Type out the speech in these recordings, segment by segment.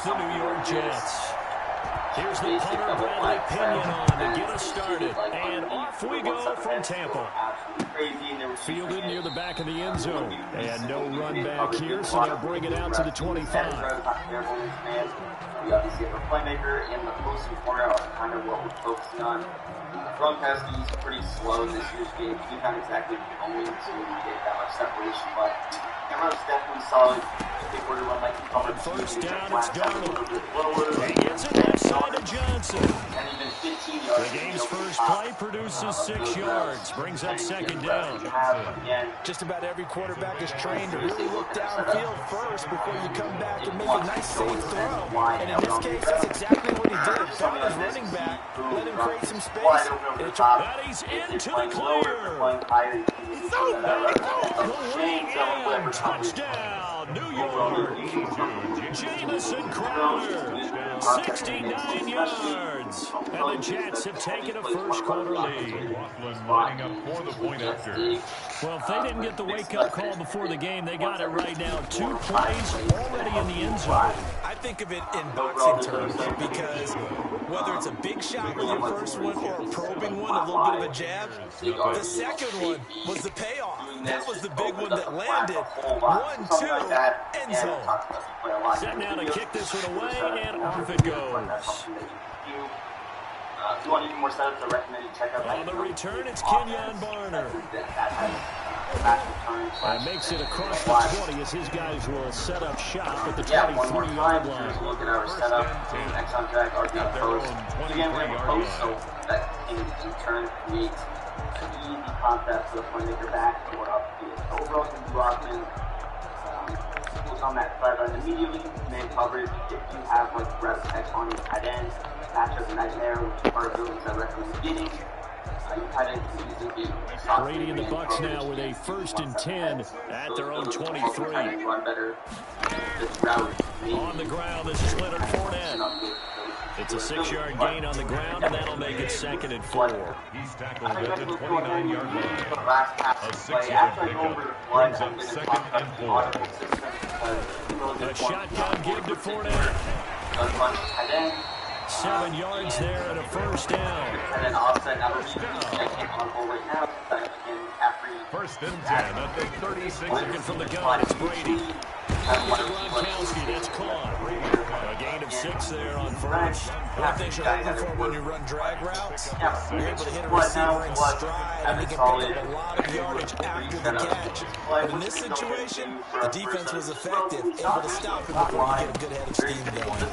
the New York Jets. Here's the punter, Bradley Pinion, on to get us started. And off we go from Tampa. Fielded near the back of the end zone. And no run back here, so they'll bring it out to the 25. We obviously have a playmaker and the posting corner are kind of what we're focusing on. Run pass is pretty slow in this year's game. He's not exactly going to get that much separation, but Cameron's definitely solid. Big word run like he covered. First down, it's Darnold. He gets it left side to Johnson. And even 15 yards. The game's first play produces 6 yards. Brings up second down. Just about every quarterback is trained to really look downfield first before you come back and make a nice safe throw. And in this case, that's exactly what he did. Found his running back, let him create some space. That he's into the clear. Touchdown, New York. Jamison Crowder, 69 yards. And the Jets have taken a first quarter lead. Lining up for the point after. Well, if they didn't get the wake-up call before the game, they got it right now. 2 plays already in the end zone. I think of it in boxing terms because whether it's a big shot with your first one or a probing one, a little bit of a jab, the second one was the payoff. That was the big one that landed. 1-2, end zone. Set now to kick this one away, and off it goes. If you want even more setups, I recommend you check out On the return, it's Kenyon Barner. And makes it across the 20 as his guys will set up shop at the 23-yard line. Look at our setup. Next on track, RB post. Again, we have a post, so that in turn creates an easy concept for the playmaker back or upfield. Overall, can be Rockman. On that sideline immediately, man coverage. If you have like reps X on your tight end, matchup nightmare, which is part of buildings I recommend getting. Brady and the Bucks now with a 1st and 10 at their own 23. On the ground, this is Leonard Fournette. It's a 6-yard gain on the ground, and that'll make it 2nd and 4. He's tackled at the 29-yard line. A 6-yard pickup brings up 2nd and 4. A shotgun give to Fournette. 7 yards there and a first down. And then offset now on hold right now. First and 10 at the 36. Looking from the gun, it's Brady. Gronkowski, that's caught. A gain of 6 there on first. One thing you're looking for when you run drag routes, you're able to hit a receiver in stride, and he can pick up a lot of yardage after the catch. But in this situation, the defense was effective, able to stop him before you get a good head of steam going.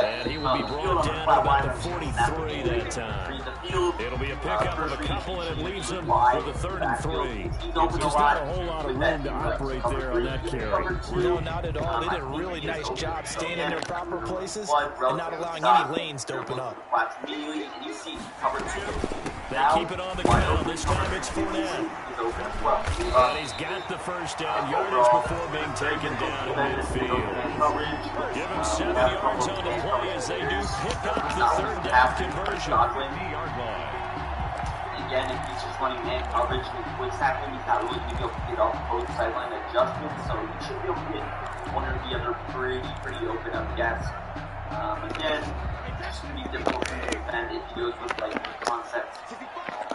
And he will be brought down at about the 43 that time. It'll be a pickup of a couple, and it leaves him with a 3rd and 3. There's not a whole lot of room to operate there on that carry. No, not at all. They did a really nice job staying in their proper places and not allowing any lanes to open up. They keep it on the ground. This time it's Fournette. And he's got the first down yardage before being taken down at midfield. Give him 7 yards on the play as they do pick up the 3rd down conversion. Again, if he's just running man coverage with what's happening, he's not really going to be able to get off both sideline adjustments, so he should be able to get one or the other pretty open up gaps. Again, it's going to be difficult to defend if he goes with like concepts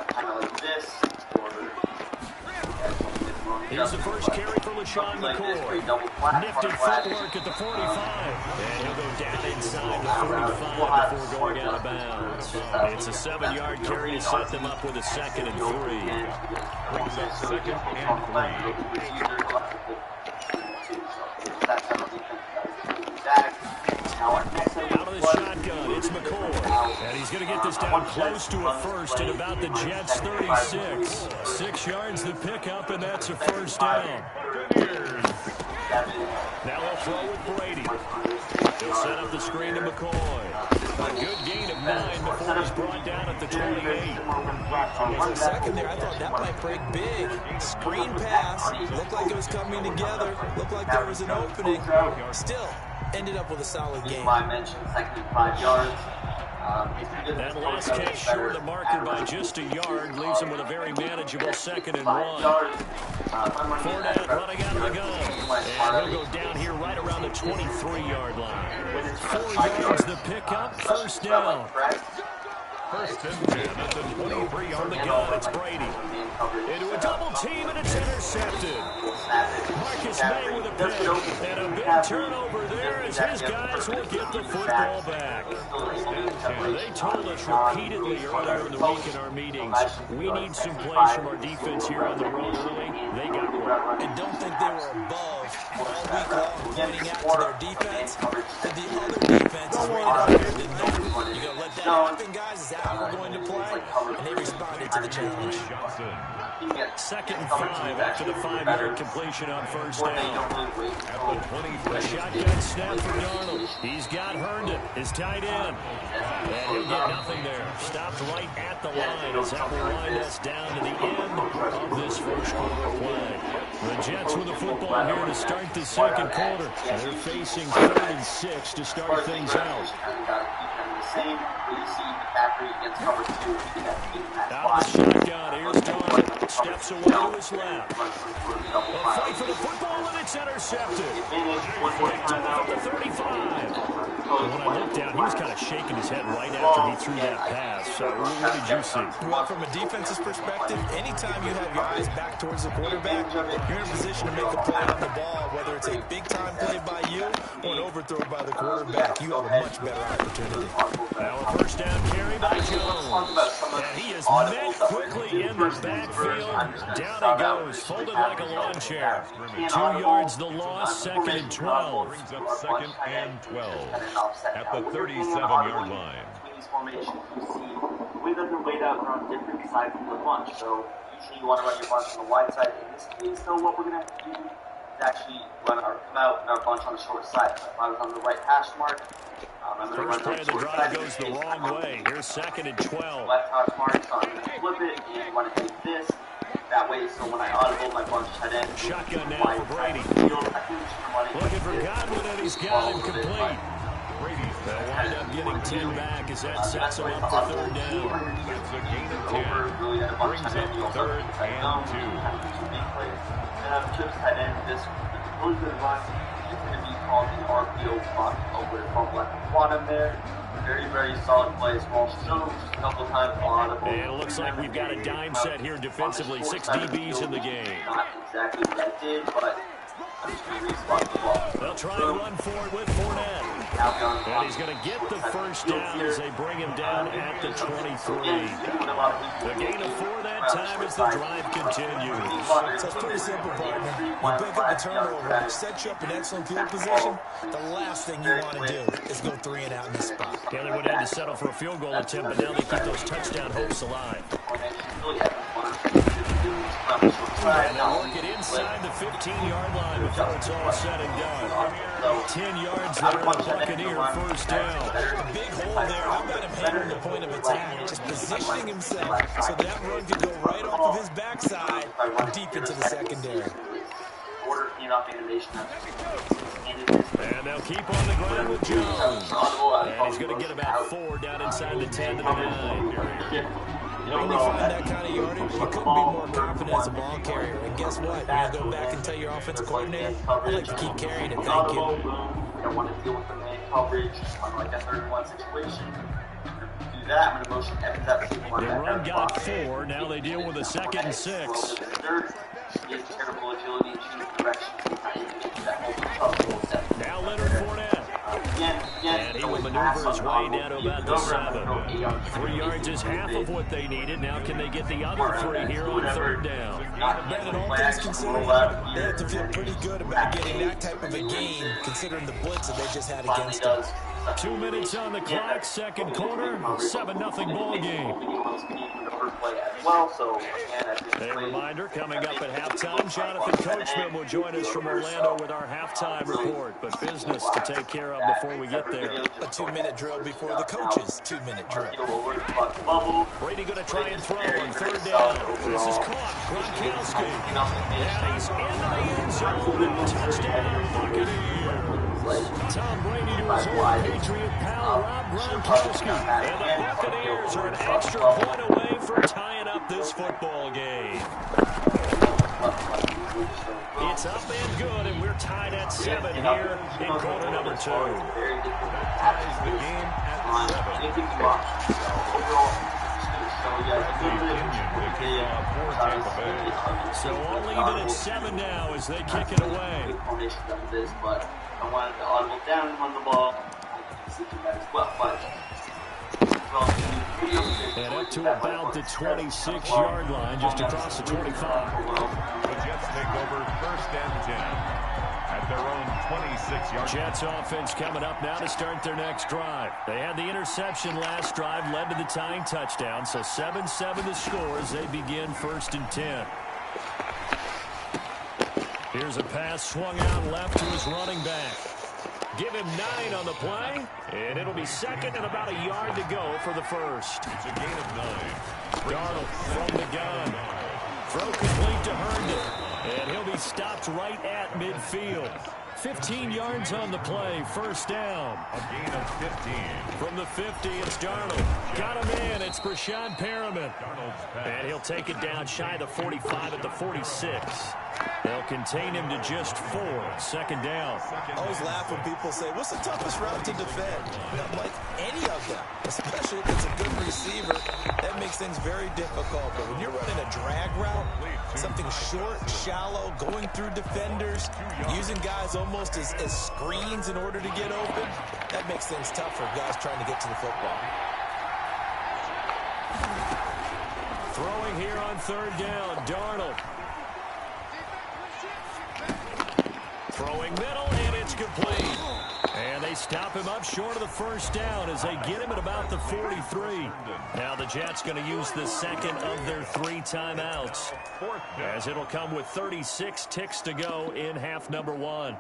kind of like this, or here's the first carry for LaShawn McCoy. Nifty footwork at the 45. And he'll go down inside the 45 before going out of bounds. It's a 7-yard carry to set them up with a 2nd and 3. Brings up 2nd and 3. Out of the shotgun, it's McCoy. And he's going to get this down close to a first at about the Jets' 36. 6 yards to pick up, and that's a first down. Now they'll throw with Brady. He'll set up the screen to McCoy. A good gain of 9 before he's brought down at the 28. For a second there, I thought that might break big. Screen pass. Looked like it was coming together. Looked like there was an opening. Still, ended up with a solid game. I mentioned 2nd and 5 yards. That last catch short of the marker by just a yard leaves him with a very manageable 2nd and 1. Fournette running out of the gun. And he'll go down here right around the 23-yard line. 4 yards the pickup, first down. First and 10 at the 23 On the gun, it's Brady. Into a double team, and it's intercepted. Marcus May with a pick. And a big turnover there as his guys will get the football back. They told us repeatedly earlier in the week in our meetings, we need some plays from our defense here on the road early. They got one. And don't think they were above all week long pointing out to their defense. And the other defense is rated higher than them. You're going to let that happen, guys? Is that how we're going to play? And they responded to the challenge. Second and 5 after the 5-yard completion on first down. A shotgun snap for Darnold. He's got Herndon, his tight end. And he'll get nothing there. Stopped right at the line as that will wind us down to the end of this first quarter play. The Jets with the football here to start the second quarter. They're facing 3rd and 6 to start things out. Out of the shotgun, here's Darnold. Steps away to his left. A fight for the football, and it's intercepted. Picked up at the 35. When I looked down, he was kind of shaking his head right after he threw that pass. So what did you see? Well, from a defense's perspective, anytime you have your eyes back towards the quarterback, you're in a position to make a play on the ball, whether it's a big-time play by you or an overthrow by the quarterback. You have a much better opportunity. Now a first down carry by Jones. And he is met quickly in the backfield. Down he goes, folded like a lawn chair. 2 yards the loss, 2nd and 12. Brings up 2nd and 12 at the 37-yard line. These formations you see, the way that they're laid out are on different sides of the bunch. So usually you want to run your bunch on the wide side. In this case, though, what we're going to have to do is actually come out in our bunch on the short side. So if I was on the right hash mark, first play of the drive goes the wrong way. Here's 2nd and 12. Left hash mark, so I'm going to flip it, and you want to take this. That way, so when I audible my bunch head in, shotgun now for Brady. Looking for Godwin, and he's got him complete. They'll wind up getting 10 back as that sets him up for 3rd down. That's a gain of 10. Brings up 3rd and 2. And I'm Chip's head in. This really good run is going to be called the RPO block over from left bottom there. Very, very solid play as well. Shows a couple times audible. And it looks like we've got a dime set here defensively. 6 DBs in the game. Not exactly what I did, but I'm just going to respot the ball. They'll try and run for it with Fournette. And he's going to get the first down as they bring him down at the 23. The gain of 4 that time as the drive continues. So it's pretty simple, partner. You pick up a turnover, which sets you up in excellent field position. The last thing you want to do is go 3 and out in this spot. Taylor would have to settle for a field goal attempt, but now they keep those touchdown hopes alive. And they'll work it inside the 15-yard line before it's all said and done. 10 yards there, the Buccaneer first down. A big hole there. How about him handling the point of attack? Just positioning himself so that run could go right off of his backside and deep into the secondary. And they'll keep on the ground with Jones. And he's going to get about 4 down inside the 10 to the 9. When you find that kind of yardage, you couldn't be more confident as a ball carrier. And guess what? You're going to go back and tell your offensive coordinator, I'd like to keep carrying it, thank you. I want to deal with the man coverage on like a 31 situation. Do that, I'm going to motion Evans up. The run got 4, now they deal with a 2nd and 6. He has terrible agility and change direction. Now Leonard Fournette. And he will maneuver his way down to about the 7. 3 yards is half of what they needed. Now can they get the other 3 here on 3rd down? Brandon, all things considered, they have to feel pretty good about getting that type of a gain, considering the blitz that they just had against them. 2 minutes on the clock, second quarter, 7-0 ball game. A reminder, coming up at halftime, Jonathan Coachman will join us from Orlando with our halftime report. But business to take care of before we get there. A 2-minute drill before the coach's 2-minute drill. Brady going to try and throw on 3rd down. This is caught. Gronkowski. And he's into the end zone. Touchdown, Buccaneers. Tom Brady to his old Patriot pal, Rob Gronkowski. And the Buccaneers are an extra point away from tying up this football game. It's up and good, and we're tied at 7 here in quarter number 2. Ties the game at 7. So all even at 7 now as they kick it away. But I wanted to audible down on the ball. And up to about the 26-yard line, just across the 25. The Jets take over 1st and 10 at their own 26-yard. Jets offense coming up now to start their next drive. They had the interception last drive, led to the tying touchdown, so 7-7 the score as they begin 1st and 10. Here's a pass swung out left to his running back. Give him 9 on the play, and it'll be 2nd and about a yard to go for the first. It's a gain of 9. Darnold from the gun. Throw complete to Herndon, and he'll be stopped right at midfield. 15 yards on the play, 1st down. A gain of 15. From the 50, it's Darnold. Got him in, it's Brashad Perriman. And he'll take it down shy of the 45 at the 46. They'll contain him to just 4, 2nd down. I always laugh when people say, what's the toughest route to defend? I'm like, any of them, especially if it's a good receiver. That makes things very difficult. But when you're running a drag route, something short, shallow, going through defenders, using guys almost as screens in order to get open, that makes things tough for guys trying to get to the football. Throwing here on 3rd down, Darnold. Throwing middle, and it's complete. And they stop him up short of the 1st down as they get him at about the 43. Now the Jets going to use the 2nd of their 3 timeouts, as it'll come with 36 ticks to go in half number 1.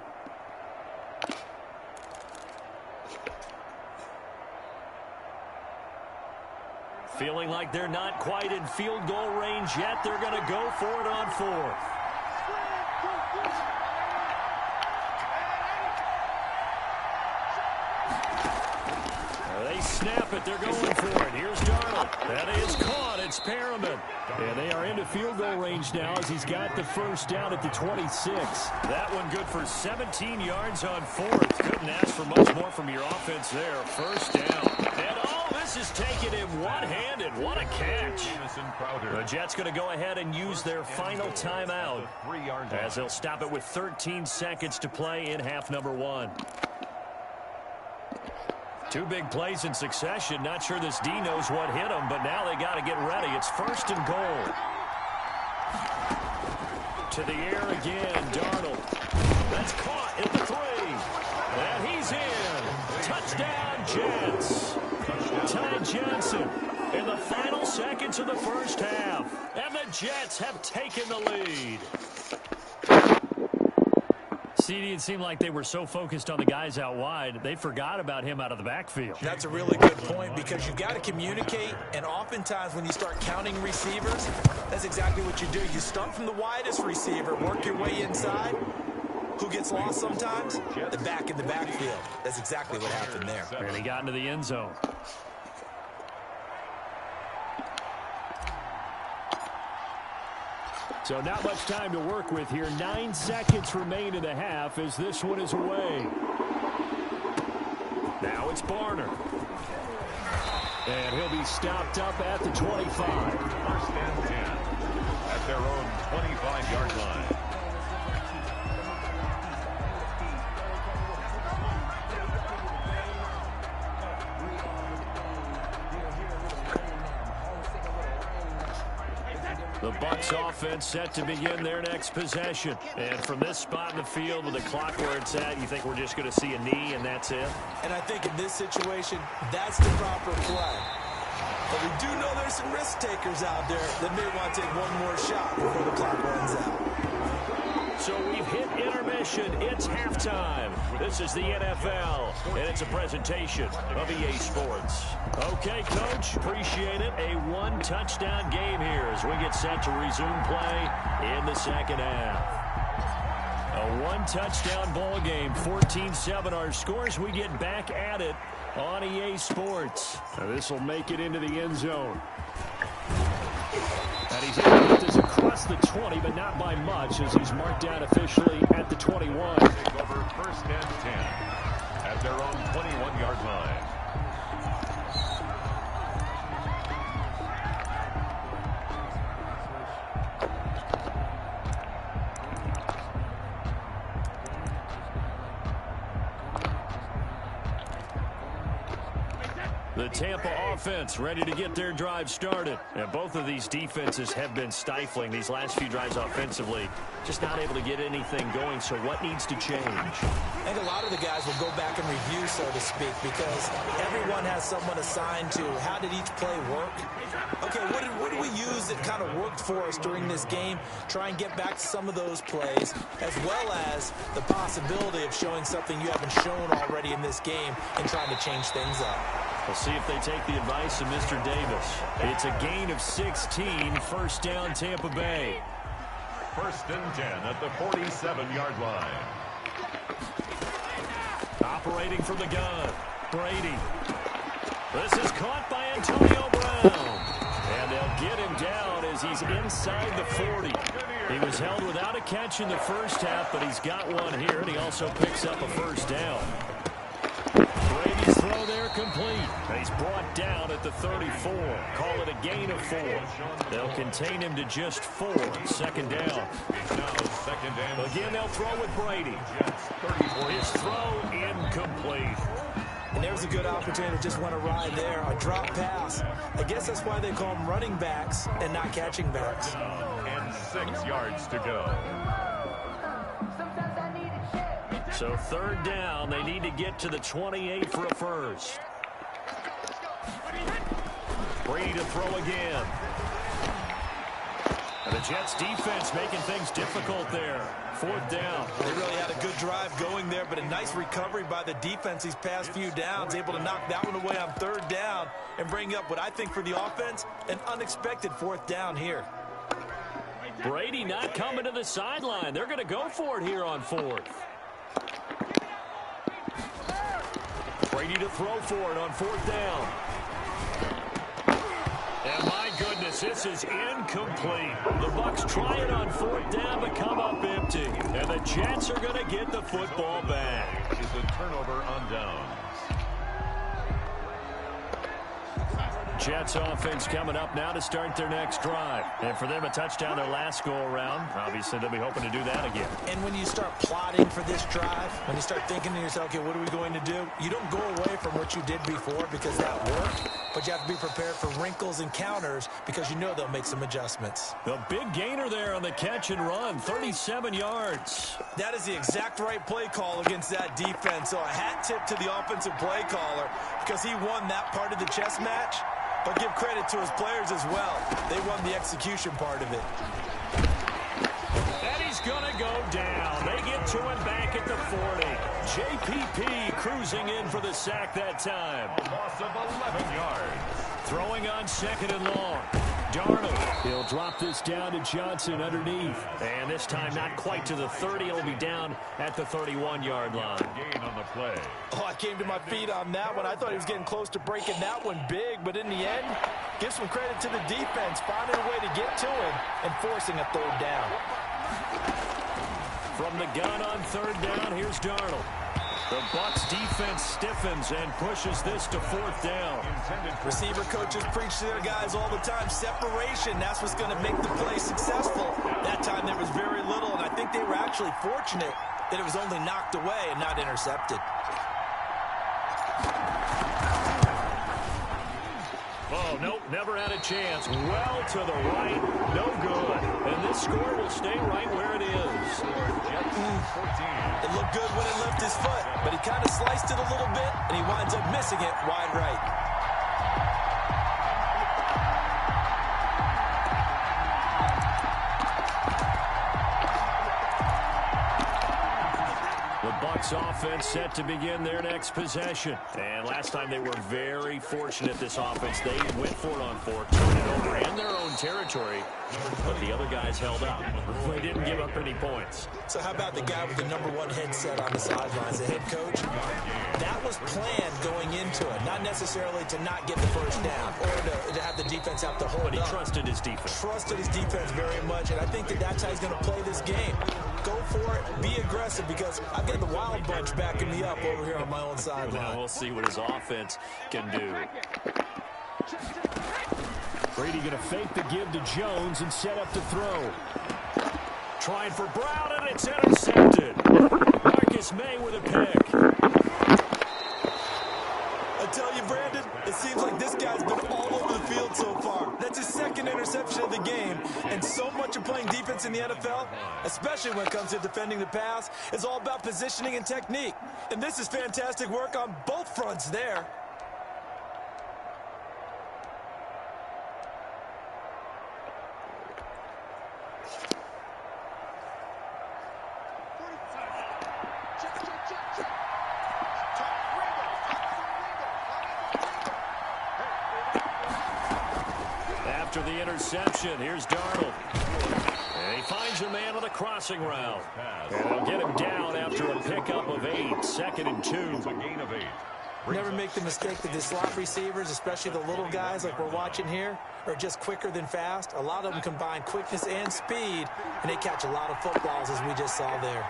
Feeling like they're not quite in field goal range yet. They're going to go for it on 4th. They snap it. They're going for it. Here's Darnold. That is caught. It's Perriman. And they are into field goal range now as he's got the 1st down at the 26. That one good for 17 yards on 4th. Couldn't ask for much more from your offense there. 1st down. And all this is taken in one-handed. What a catch. The Jets going to go ahead and use their final timeout as they'll stop it with 13 seconds to play in half number 1. 2 big plays in succession. Not sure this D knows what hit him, but now they got to get ready. It's 1st and goal. To the air again, Darnold. That's caught at the 3. And he's in. Touchdown, Jets. Ty Johnson in the final seconds of the 1st half. And the Jets have taken the lead. CD, it seemed like they were so focused on the guys out wide, they forgot about him out of the backfield. That's a really good point because you've got to communicate, and oftentimes when you start counting receivers, that's exactly what you do. You start from the widest receiver, work your way inside. Who gets lost sometimes? The back in the backfield. That's exactly what happened there. And he got into the end zone. So not much time to work with here. 9 seconds remain in the half as this one is away. Now it's Barner. And he'll be stopped up at the 25. 1st and 10 at their own 25-yard line. The Bucs offense set to begin their next possession. And from this spot in the field with the clock where it's at, you think we're just going to see a knee and that's it? And I think in this situation, that's the proper play. But we do know there's some risk takers out there that may want to take one more shot before the clock runs out. So we've hit intermission. It's halftime. This is the NFL, and it's a presentation of EA Sports. Okay, Coach, appreciate it. A 1-touchdown game here as we get set to resume play in the 2nd half. A 1-touchdown ball game, 14-7 our scores. We get back at it on EA Sports. Now this will make it into the end zone. And he's able to get this across the 20, but not by much, as he's marked down officially at the 21. Take over 1st and 10 at their own 21-yard line. The Tampa offense ready to get their drive started. And both of these defenses have been stifling these last few drives offensively. Just not able to get anything going, so what needs to change? I think a lot of the guys will go back and review, so to speak, because everyone has someone assigned to how did each play work. Okay, what did we use that kind of worked for us during this game? Try and get back to some of those plays, as well as the possibility of showing something you haven't shown already in this game and trying to change things up. We'll see if they take the advice of Mr. Davis. It's a gain of 16, 1st down Tampa Bay. 1st and 10 at the 47-yard line. Operating from the gun, Brady. This is caught by Antonio Brown. And they'll get him down as he's inside the 40. He was held without a catch in the first half, but he's got one here, and he also picks up a 1st down. Brady's throw there complete. He's brought down at the 34. Call it a gain of 4. They'll contain him to just 4. 2nd down. Now 2nd and Again, they'll throw with Brady. His throw incomplete. And there's a good opportunity to just want to ride there. A drop pass. I guess that's why they call them running backs and not catching backs. and 6 yards to go. So 3rd down, they need to get to the 28 for a 1st. Brady to throw again. And the Jets defense making things difficult there. 4th down. They really had a good drive going there, but a nice recovery by the defense these past few downs, able to knock that one away on 3rd down and bring up what I think for the offense, an unexpected 4th down here. Brady not coming to the sideline. They're going to go for it here on 4th. Brady to throw for it on 4th down. And my goodness, this is incomplete. The Bucs try it on 4th down, but come up empty. And the Jets are going to get the football back. Is a turnover on downs. Jets offense coming up now to start their next drive. And for them, a touchdown their last go-around. Obviously, they'll be hoping to do that again. And when you start plotting for this drive, when you start thinking to yourself, okay, what are we going to do? You don't go away from what you did before because that worked, but you have to be prepared for wrinkles and counters because you know they'll make some adjustments. The big gainer there on the catch and run, 37 yards. That is the exact right play call against that defense. So a hat tip to the offensive play caller because he won that part of the chess match. But give credit to his players as well. They won the execution part of it. And he's going to go down. They get to him back at the 40. JPP cruising in for the sack that time. A loss of 11 yards. Throwing on 2nd and long. Darnold, he'll drop this down to Johnson underneath. And this time not quite to the 30. He'll be down at the 31-yard line. Gain on the play. Oh, I came to my feet on that one. I thought he was getting close to breaking that one big, but in the end, give some credit to the defense, finding a way to get to him and forcing a 3rd down. From the gun on 3rd down, here's Darnold. The Bucs defense stiffens and pushes this to 4th down. Receiver coaches preach to their guys all the time. Separation, that's what's going to make the play successful. That time there was very little, and I think they were actually fortunate that it was only knocked away and not intercepted. Oh, nope, never had a chance. Well to the right, no good. And this score will stay right where it is. It looked good when it left his foot, but he kind of sliced it a little bit, and he winds up missing it wide right. Offense set to begin their next possession. And last time they were very fortunate, this offense. They went for it on 4th, turned it over in their own territory, but the other guys held up. They didn't give up any points. So how about the guy with the #1 headset on the sidelines, the head coach? That was planned going into it, not necessarily to not get the first down or to have the defense have to hold But he up. trusted his defense. Trusted his defense very much, and I think that's how he's going to play this game. Go for it, be aggressive, because I've got the Wild Bunch backing me up over here on my own sideline. Now we'll see what his offense can do. Brady going to fake the give to Jones and set up to throw. Trying for Brown, and it's intercepted. Marcus May with a pick. I tell you, Brandon, it seems like this guy's been all over the field so far. That's his second interception of the game, and so much of playing defense in the NFL, especially when it comes to defending the pass, is all about positioning and technique. And this is fantastic work on both fronts there. After the interception, here's Darnold. And he finds a man on the crossing route. And they'll get him down after a pickup of 8. 2nd and 2. It's a gain of 8. Never make the mistake that the slot receivers, especially the little guys like we're watching here, are just quicker than fast. A lot of them combine quickness and speed, and they catch a lot of footballs, as we just saw there.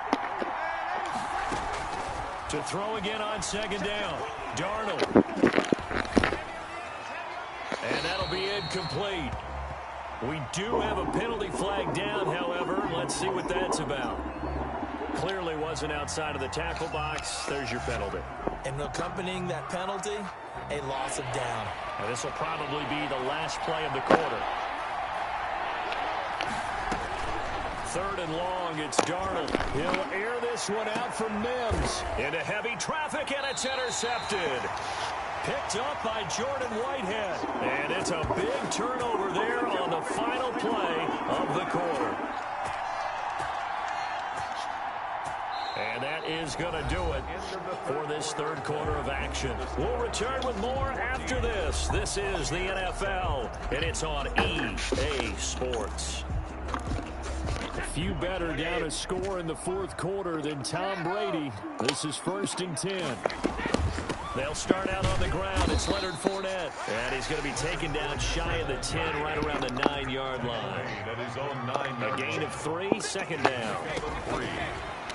To throw again on 2nd down. Darnold. And that'll be incomplete. We do have a penalty flag down, however. Let's see what that's about. Clearly wasn't outside of the tackle box. There's your penalty. And accompanying that penalty, a loss of down. Now this will probably be the last play of the quarter. 3rd and long, it's Darnold. He'll air this one out from Mims. Into heavy traffic, and it's intercepted. Picked up by Jordan Whitehead. And it's a big turnover there on the final play of the quarter. And that is going to do it for this 3rd quarter of action. We'll return with more after this. This is the NFL, and it's on EA Sports. A few better down a score in the 4th quarter than Tom Brady. This is 1st and 10. They'll start out on the ground. It's Leonard Fournette. And he's going to be taken down shy of the 10, right around the 9-yard line. A gain of 3, 2nd down.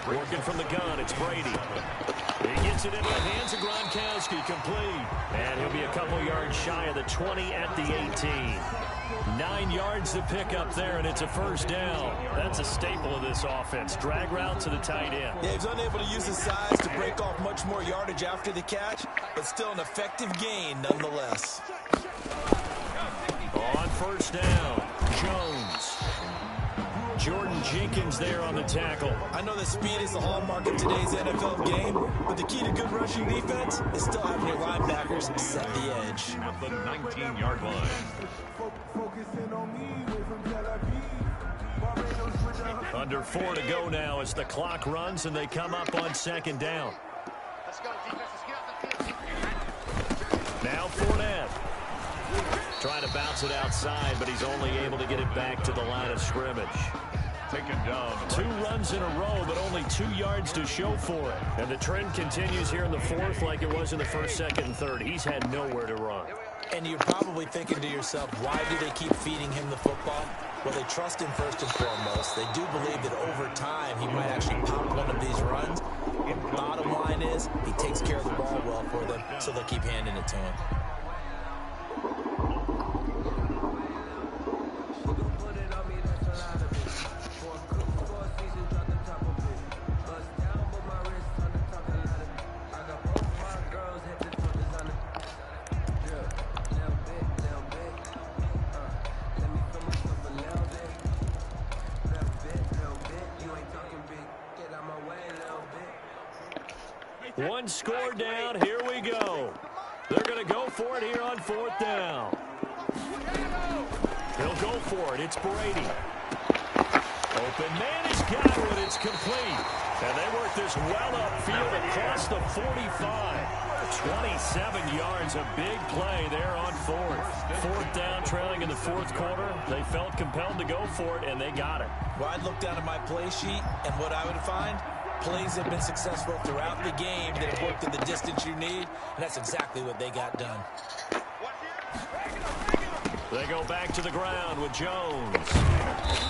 Working from the gun, it's Brady. He gets it into the hands of Gronkowski, complete. And he'll be a couple yards shy of the 20 at the 18. 9 yards to pick up there, and it's a 1st down. That's a staple of this offense. Drag route to the tight end. Yeah, he's unable to use his size to break off much more yardage after the catch, but still an effective gain nonetheless. On 1st down, Jones. Jordan Jenkins there on the tackle. I know that speed is the hallmark of today's NFL game, but the key to good rushing defense is still having your linebackers set the edge. At the 19-yard line. Under 4 to go now as the clock runs and they come up on 2nd down. Now Fournette. Trying to bounce it outside, but he's only able to get it back to the line of scrimmage. Taken down. 2 runs in a row, but only 2 yards to show for it. And the trend continues here in the 4th like it was in the 1st, 2nd, and 3rd. He's had nowhere to run. And you're probably thinking to yourself, why do they keep feeding him the football? Well, they trust him first and foremost. They do believe that over time he might actually pop one of these runs. Bottom line is he takes care of the ball well for them, so they'll keep handing it to him. One score down. Here we go. They're going to go for it here on 4th down. He'll go for it. It's Brady. Open man, he's got it. It's complete. And they work this well upfield across the 45. 27 yards, a big play there on 4th. 4th down, trailing in the 4th quarter. They felt compelled to go for it, and they got it. Well, I'd look down at my play sheet, and what I would find, Plays have been successful throughout the game that have worked in the distance you need, and that's exactly what they got done. They go back to the ground with Jones.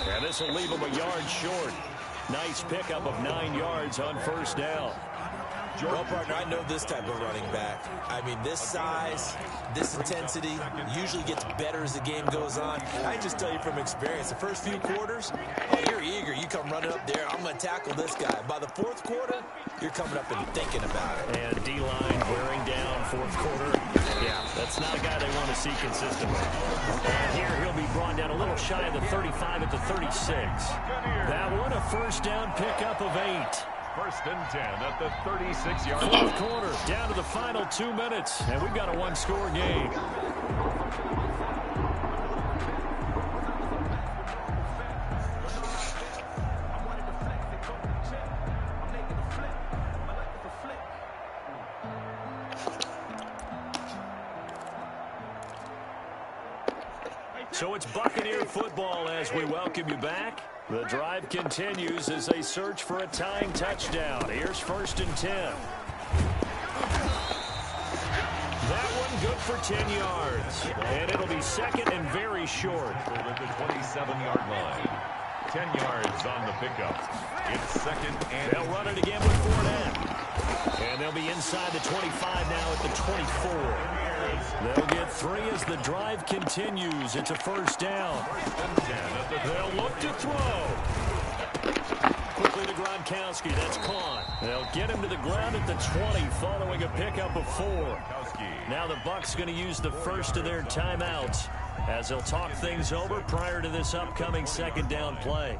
And this will leave him a yard short. Nice pickup of 9 yards on first down. Well, partner, I know this type of running back. I mean, this size, this intensity usually gets better as the game goes on. I just tell you from experience, the first few quarters, oh, you're eager. You come running up there, I'm going to tackle this guy. By the fourth quarter, you're coming up and thinking about it. And D-line wearing down fourth quarter. Yeah, that's not a guy they want to see consistently. And here he'll be brought down a little shy of the 35 at the 36. That one a first down pickup of 8. First and 10 at the 36-yard line. Fourth quarter, down to the final 2 minutes, and we've got a one-score game. So it's Buccaneer football as we welcome you back. The drive continues as they search for a tying touchdown. Here's first and 10. That one good for 10 yards. And it'll be second and very short. At the 27-yard line. 10 yards on the pickup. It's second and... They'll run it again with Fournette. And they'll be inside the 25 now at the 24. They'll get 3 as the drive continues. It's a first down. They'll look to throw. Quickly to Gronkowski. That's caught. They'll get him to the ground at the 20 following a pickup of 4. Now the Bucs going to use the first of their timeouts as they'll talk things over prior to this upcoming second down play.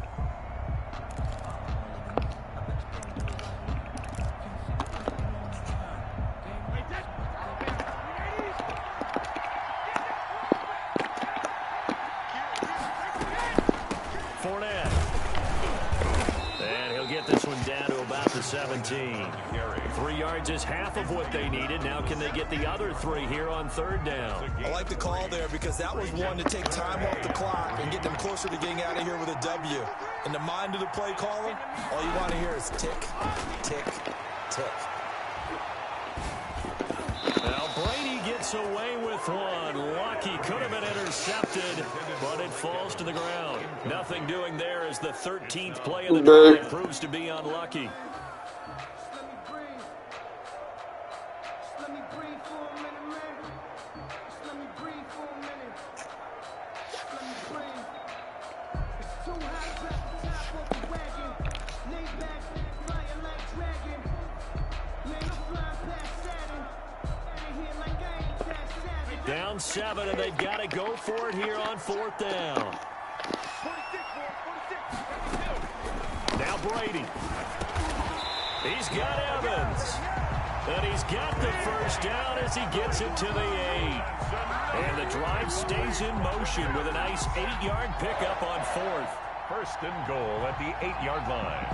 This one down to about the 17. 3 yards is half of what they needed. Now can they get the other 3 here on third down? I like the call there because that was one to take time off the clock and get them closer to getting out of here with a W. In the mind of the play caller, all you want to hear is tick, tick, tick. Now Brady gets away with one. Lucky could have been intercepted, but it falls to the ground. Nothing doing there as the 13th play of the drive proves to be unlucky. Down 7, and they've got to go for it here on fourth down. Now Brady. He's got Evans. And he's got the first down as he gets it to the 8. And the drive stays in motion with a nice 8-yard pickup on fourth. First and goal at the 8-yard line.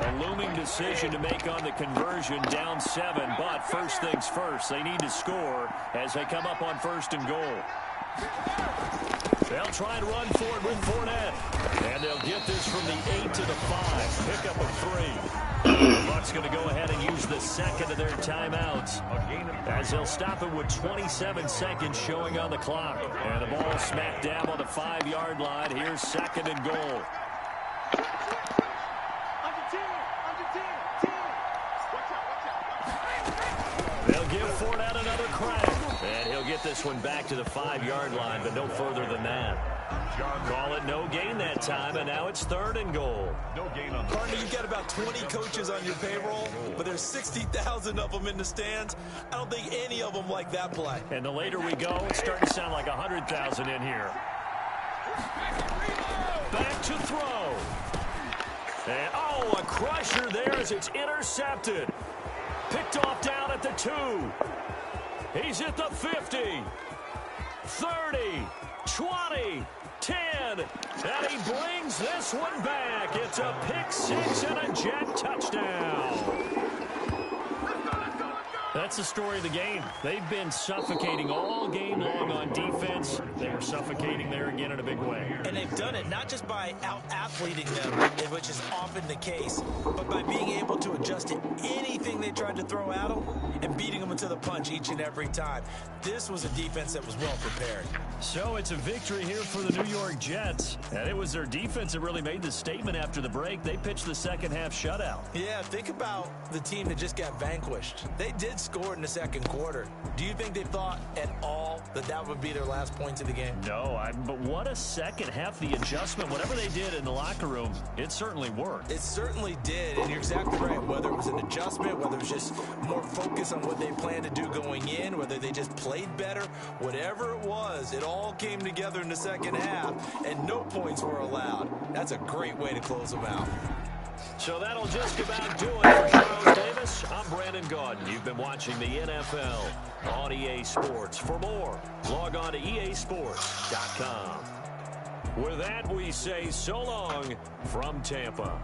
A looming decision to make on the conversion, down 7, but first things first, they need to score as they come up on first and goal. They'll try and run for it with Fournette, and they'll get this from the 8 to the 5, pickup of 3. The Bucs going to go ahead and use the second of their timeouts as they'll stop it with 27 seconds showing on the clock. And the ball smack dab on the 5-yard line. Here's second and goal. They'll give Fournette another crack. And he'll get this one back to the 5-yard line, but no further than that. Call it no gain that time, and now it's third and goal. No gain on the Partner, you've got about 20 coaches on your payroll, but there's 60,000 of them in the stands. I don't think any of them like that play. And the later we go, it's starting to sound like 100,000 in here. Back to throw. And, oh, a crusher there as it's intercepted. Picked off down at the 2. He's at the 50. 30. 20. 10. And he brings this one back. It's a pick 6 and a jet touchdown. That's that's the story of the game. They've been suffocating all game long on defense. They were suffocating there again in a big way. And they've done it not just by out-athleting them, which is often the case, but by being able to adjust to anything they tried to throw at them and beating them to the punch each and every time. This was a defense that was well prepared. So it's a victory here for the New York Jets. And it was their defense that really made the statement after the break. They pitched the second half shutout. Yeah, think about the team that just got vanquished. They did score in the second quarter. Do you think they thought at all that that would be their last points of the game? No, but what a second half. The adjustment, whatever they did in the locker room, it certainly worked. It certainly did, and you're exactly right. Whether it was an adjustment, whether it was just more focus on what they planned to do going in, whether they just played better, whatever it was, it all came together in the second half, and no points were allowed. That's a great way to close them out. So that'll just about do it for Charles Davis. I'm Brandon Gaudin. You've been watching the NFL on EA Sports. For more, log on to easports.com. With that, we say so long from Tampa.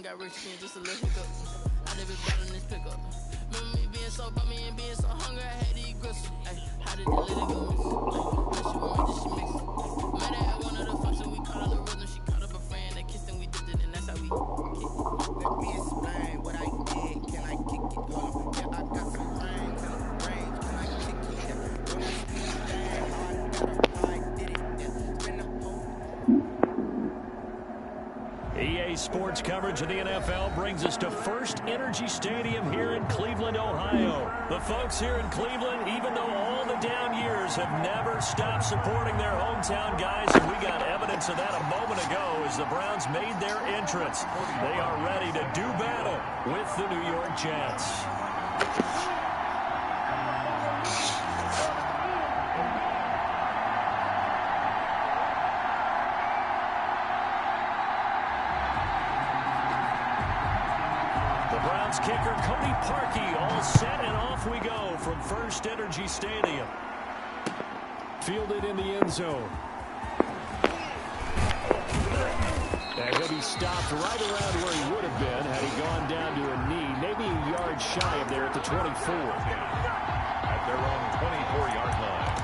Got rich again, just a little hiccup. I live it better than this pickup. Remember me being so bummy and being so hungry, I had to eat gristle. Ay, how did you let it go, miss? Ay, she want me, just she mix it. Met her at one of the functions, we caught her the rhythm. She caught up a friend, they kissed and we dipped it, and that's how we kick it. Let me explain what I did, can I kick it? Hold on, yeah, I got some brains and a range, can I kick it? Yeah, don't ask me a thing, how I got her, how I did it. Yeah, spin the whole. EA Sports coverage of the NFL brings us to First Energy Stadium here in Cleveland, Ohio. The folks here in Cleveland, even though all the down years, have never stopped supporting their hometown guys, and we got evidence of that a moment ago as the Browns made their entrance. They are ready to do battle with the New York Jets. kicker, Cody Parkey, all set, and off we go from First Energy Stadium. Fielded in the end zone. And he'll be stopped right around where he would have been had he gone down to a knee, maybe a yard shy of there at the 24. At their own 24-yard line.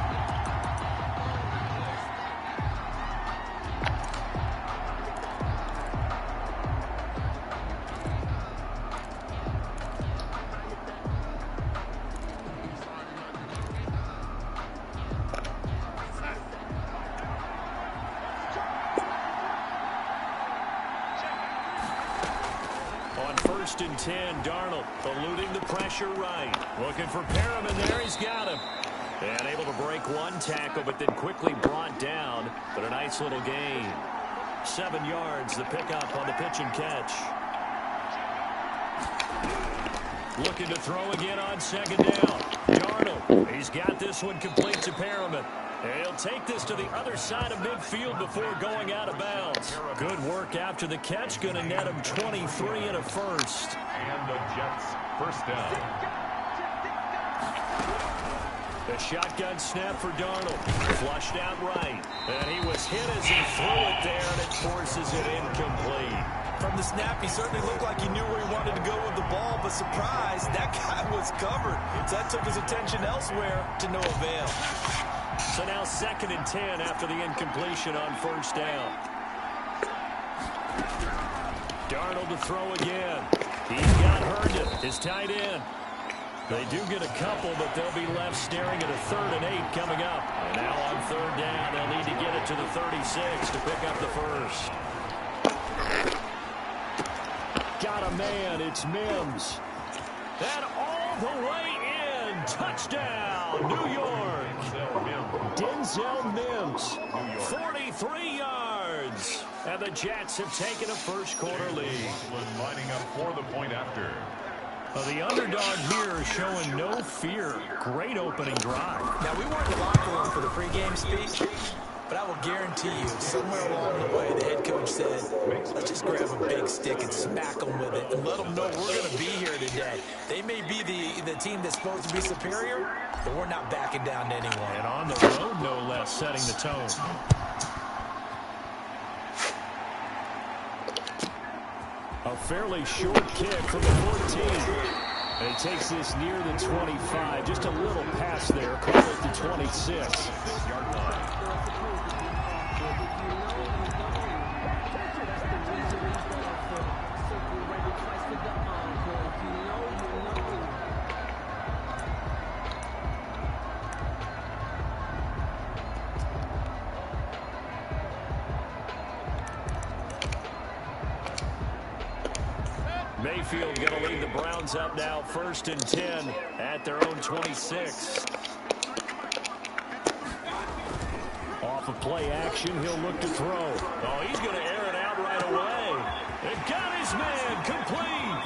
First and 10, Darnold eluding the pressure right. Looking for Perriman there. He's got him. And able to break one tackle, but then quickly brought down. But a nice little gain. 7 yards, the pickup on the pitch and catch. Looking to throw again on second down. Darnold, he's got this one complete to Perriman. He'll take this to the other side of midfield before going out of bounds. Good work after the catch. Going to net him 23 and a first. And the Jets first down. The shotgun snap for Darnold. Flushed out right. And he was hit as he threw it there, and it forces it incomplete. From the snap, he certainly looked like he knew where he wanted to go with the ball, but surprise, that guy was covered. So that took his attention elsewhere to no avail. So now 2nd and 10 after the incompletion on first down. Darnold to throw again. He's got Herndon, his tight end. They do get a couple, but they'll be left staring at a 3rd and 8 coming up. And now on 3rd down, they'll need to get it to the 36 to pick up the first. Got a man, it's Mims. And all the way in, touchdown, New York. Denzel Mims, 43 yards. And the Jets have taken a first quarter lead. Lining up for the point after. The underdog here is showing no fear. Great opening drive. Now, we weren't in the locker room for the pregame speech, but I will guarantee you, somewhere along the way, the head coach said, let's just grab a big stick and smack them with it and let them know we're going to be here today. They may be the team that's supposed to be superior, but we're not backing down to anyone. And on the road, no less, setting the tone. A fairly short kick from the 14. And he takes this near the 25. Just a little pass there. Call it the 26. Yard line. Mayfield going to lead the Browns up now, 1st and 10 at their own 26. Off of play action, he'll look to throw. Oh, he's going to air it out right away. And got his man complete.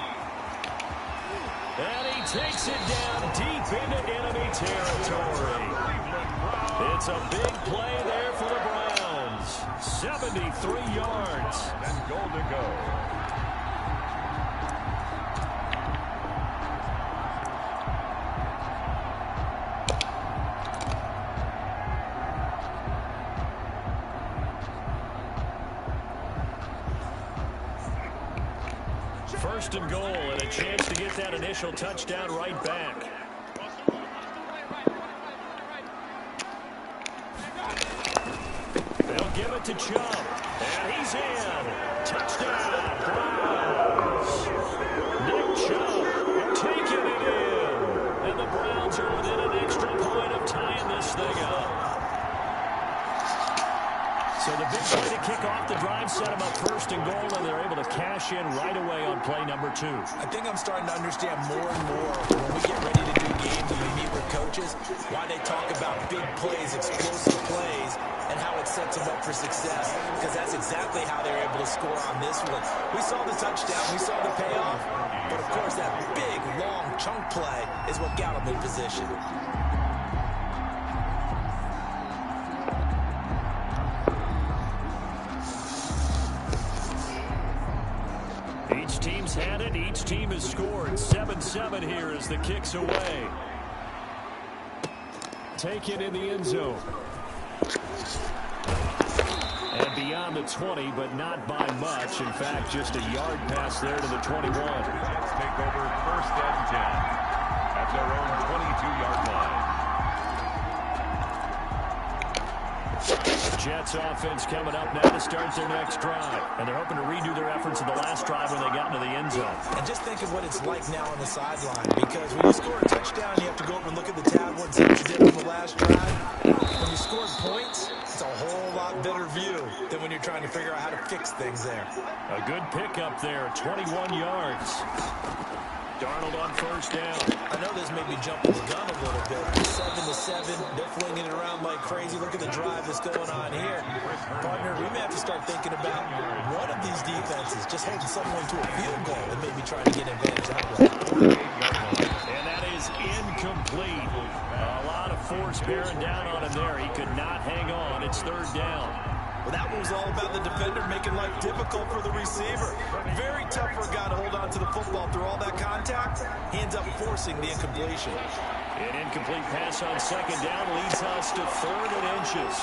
And he takes it down deep into enemy territory. It's a big play there for the Browns. 73 yards. And goal to go. First and goal, and a chance to get that initial touchdown right back. They'll give it to Chubb, and he's in. Touchdown, Browns. Nick Chubb taking it in. And the Browns are within an extra point of tying this thing up. So the big play to kick off the drive set them up 1st and goal, and they're able to cash in right away on play number 2. I think I'm starting to understand more and more when we get ready to do games and we meet with coaches, why they talk about big plays, explosive plays, and how it sets them up for success, because that's exactly how they're able to score on this one. We saw the touchdown, we saw the payoff, but of course that big, long chunk play is what got them in position. Each team's had it. Each team is scored. 7-7 here as the kick's away. Taken in the end zone. And beyond the 20, but not by much. In fact, just a yard pass there to the 21. Let's take over 1st and 10 at their own 22-yard line. The Jets offense coming up now to start their next drive. And they're hoping to redo their efforts in the last drive when they got into the end zone. And just think of what it's like now on the sideline. Because when you score a touchdown, you have to go over and look at the tablet and see what you did on the last drive. When you score points, it's a whole lot better view than when you're trying to figure out how to fix things there. A good pickup there, 21 yards. Darnold on 1st down. I know this may be jumping the gun a little bit. 7-7, they're flinging it around like crazy. Look at the drive that's going on here. Partner, we may have to start thinking about one of these defenses just holding someone to a field goal and maybe trying to get advantage out of that. And that is incomplete. A lot of force bearing down on him there. He could not hang on. It's 3rd down. Well, that one was all about the defender making life difficult for the receiver. Very tough for a guy to hold on to the football through all that contact. He ends up forcing the incompletion. An incomplete pass on 2nd down leads us to 3rd and inches.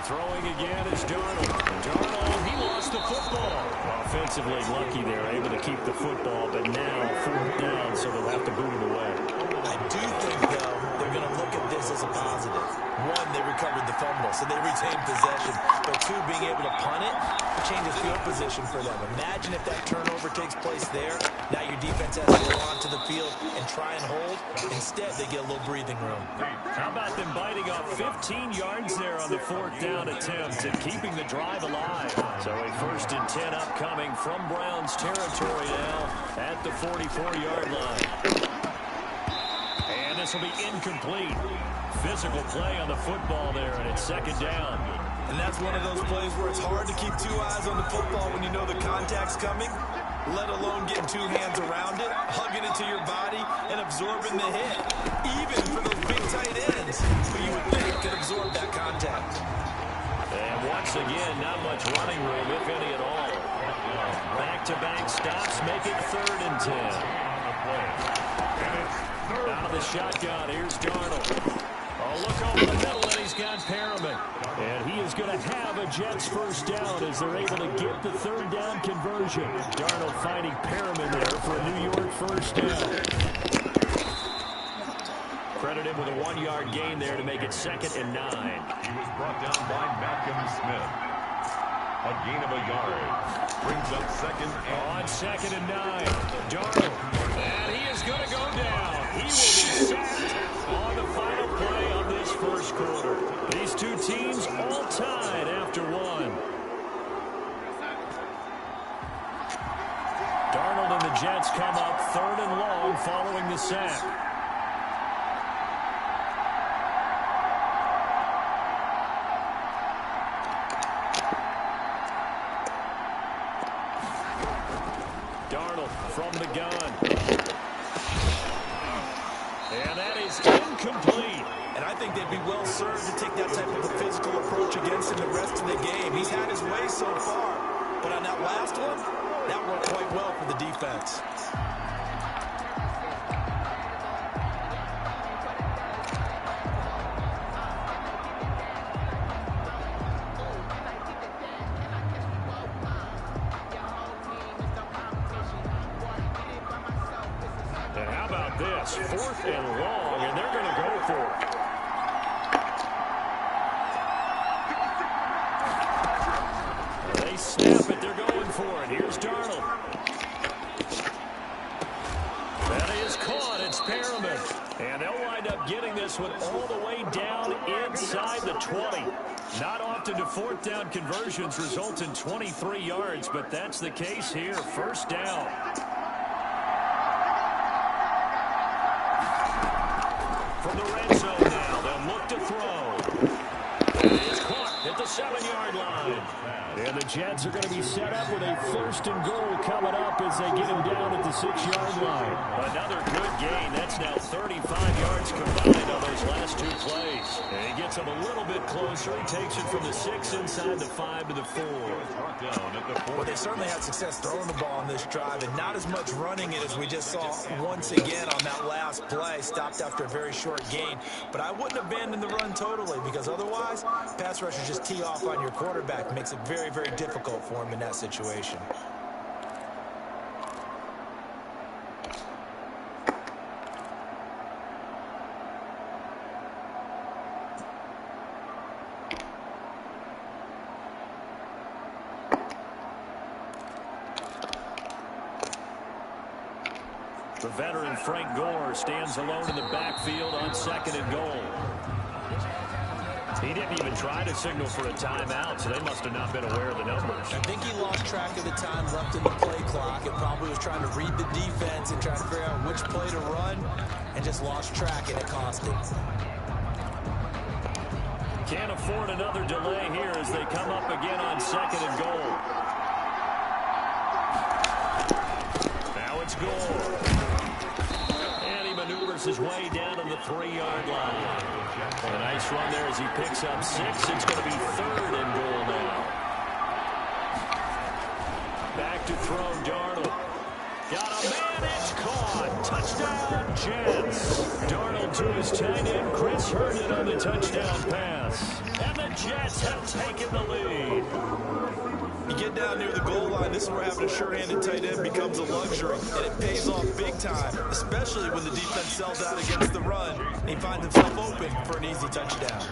Throwing again is Darnold. Darnold, he lost the football. Offensively lucky there, able to keep the football, but now 4th down, so they'll have to boot it away. I do think, though, they're going to look at this as a positive. One, they recovered the fumble, so they retained possession. But 2, being able to punt it, changes field position for them. Imagine if that turnover takes place there. Now your defense has to go onto the field and try and hold. Instead, they get a little breathing room. How about them biting off 15 yards there on the 4th down attempt and keeping the drive alive? So a 1st and 10 upcoming from Browns territory now at the 44-yard line. And this will be incomplete. Physical play on the football there, and it's 2nd down. And that's one of those plays where it's hard to keep 2 eyes on the football when you know the contact's coming, let alone getting 2 hands around it, hugging it to your body, and absorbing the hit. Even for those big tight ends, who you would think could absorb that contact. And once again, not much running room, if any at all. Back-to-back stops make it 3rd and 10. Out of the shotgun, here's Darnold. Oh, look over the middle, and he's got Perriman. And he is going to have a Jets 1st down as they're able to get the 3rd down conversion. Darnold finding Perriman there for a New York 1st down. Credit him with a 1-yard gain there to make it 2nd and 9. He was brought down by Malcolm Smith. A gain of a yard. Brings up 2nd and... On 2nd and 9. Darnold. And he is going to go down. He will be sacked on the final play of this 1st quarter. These 2 teams all tied after 1. Darnold and the Jets come up 3rd and long following the sack. Darnold from the gun. And that is incomplete. And I think they'd be well served to take that type of a physical approach against him the rest of the game. He's had his way so far. But on that last one, that worked quite well for the defense. And how about this? 4th and long, and they're going to go for it. They snap it. They're going for it. Here's Darnold. That is caught. It's Perriman. And they'll wind up getting this one all the way down inside the 20. Not often do 4th down conversions result in 23 yards, but that's the case here. 1st down. From the red zone now, they'll look to throw. It is caught at the 7-yard line. And the Jets are going to be set up with a 1st and goal coming up as they get him down at the 6-yard line. Another good gain. That's now 35 yards combined on those last 2 plays. And he gets him a little bit closer. He takes it from the 6 inside the 5 to the 4. Well, they certainly had success throwing the ball on this drive and not as much running it as we just saw once again on that last play. Stopped after a very short gain. But I wouldn't abandon the run totally because otherwise, pass rushers just tee off on your quarterback. Makes it very, very difficult for him in that situation. The veteran Frank Gore stands alone in the backfield on 2nd and goal. He didn't even try to signal for a timeout, so they must have not been aware of the numbers. I think he lost track of the time left in the play clock and probably was trying to read the defense and trying to figure out which play to run and just lost track, and it cost him. Can't afford another delay here as they come up again on 2nd and goal. Now it's Gore. And he maneuvers his way down to the 3-yard line. A nice run there as he picks up 6. It's going to be 3rd and goal now. Back to throw, Darnold. Got a man, it's caught. Touchdown, Jets. Darnold to his tight end, Chris Herndon on the touchdown pass. And the Jets have taken the lead. You get down near the goal line, this is where having a sure-handed tight end becomes a luxury, and it pays off big time, especially when the defense sells out against the run, and he finds himself open for an easy touchdown.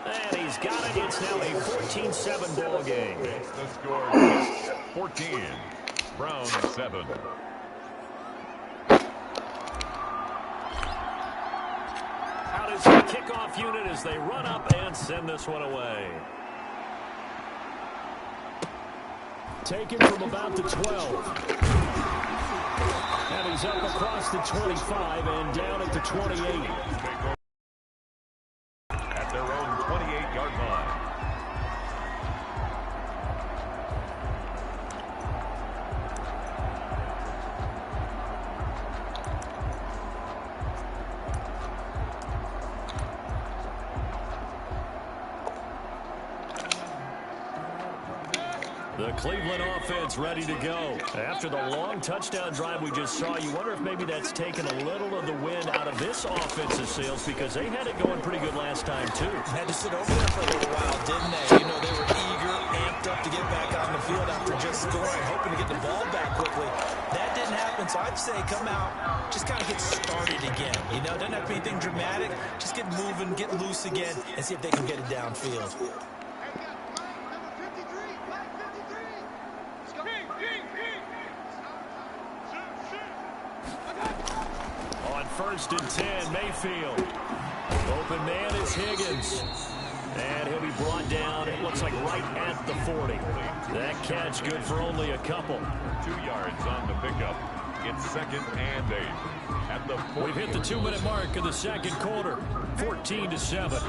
And he's got it. It's now a 14-7 ball game. The score is 14. Browns 7. Out is the kickoff unit as they run up and send this one away. Taken from about the 12. And he's up across the 25 and down at the 28. At their own 28-yard line. The Cleveland offense ready to go. After the long touchdown drive we just saw, you wonder if maybe that's taken a little of the wind out of this offensive sails because they had it going pretty good last time, too. Had to sit over there for a little while, didn't they? You know, they were eager, amped up to get back on the field after just scoring, hoping to get the ball back quickly. That didn't happen, so I'd say come out, just kind of get started again. You know, doesn't have to be anything dramatic. Just get moving, get loose again, and see if they can get it downfield. On 1st and 10, Mayfield. Open man is Higgins. And he'll be brought down, it looks like right at the 40. That catch good for only a couple. 2 yards on the pickup. It's 2nd and 8. At the 40. We've hit the 2-minute mark of the 2nd quarter. 14-7.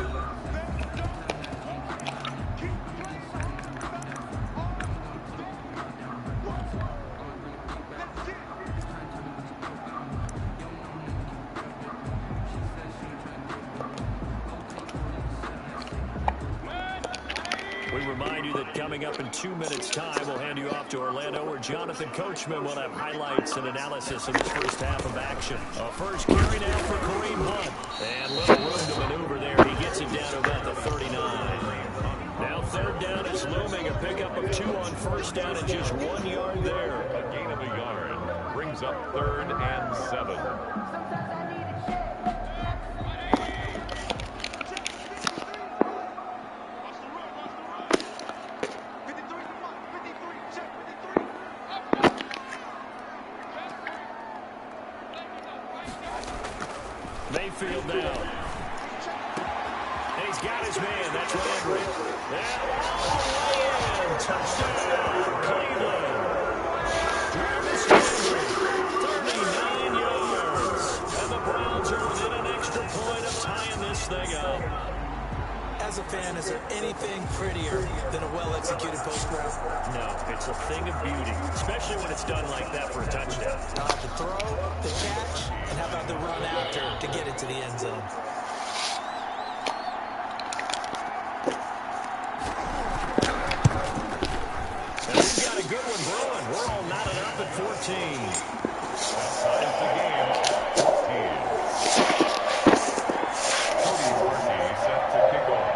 We remind you that coming up in 2 minutes' time, we'll hand you off to Orlando, where Jonathan Coachman will have highlights and analysis of this first half of action. A first carry now for Kareem Hunt. And little room to maneuver there. He gets it down to about the 39. Now 3rd down is looming. A pickup of 2 on 1st down and just 1 yard there. A gain of a yard. Brings up 3rd and 7. Mayfield down. And he's got his man. That's Landry. And all the way in. Touchdown, Cleveland. Travis Landry, 39 yards. And the Browns are within an extra point of tying It's a thing of beauty, especially when it's done like that for a touchdown. The throw, the catch, and how about the run after to get it to the end zone? And we've got a good one brewing. We're all knotted up at 14. Outside the game, 14. Cody Markey set to kick off.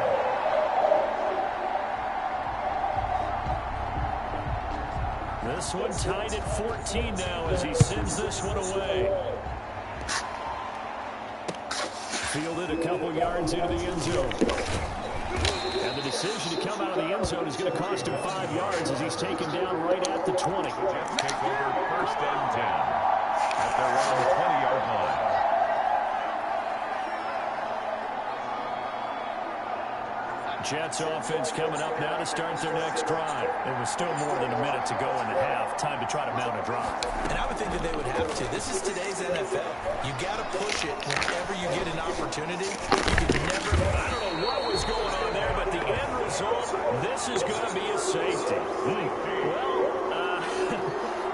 This one tied at 14 now as he sends this one away. Fielded a couple yards into the end zone. And the decision to come out of the end zone is going to cost him 5 yards as he's taken down right at the 20. Jets take over 1st and 10 at their own 20-yard line. Jets offense coming up now to start their next drive. It was still more than a minute to go in the half. Time to try to mount a drive. And I would think that they would have to. This is today's NFL. You got to push it whenever you get an opportunity. You can never... I don't know what was going on there, but the end result, this is going to be a safety. Well,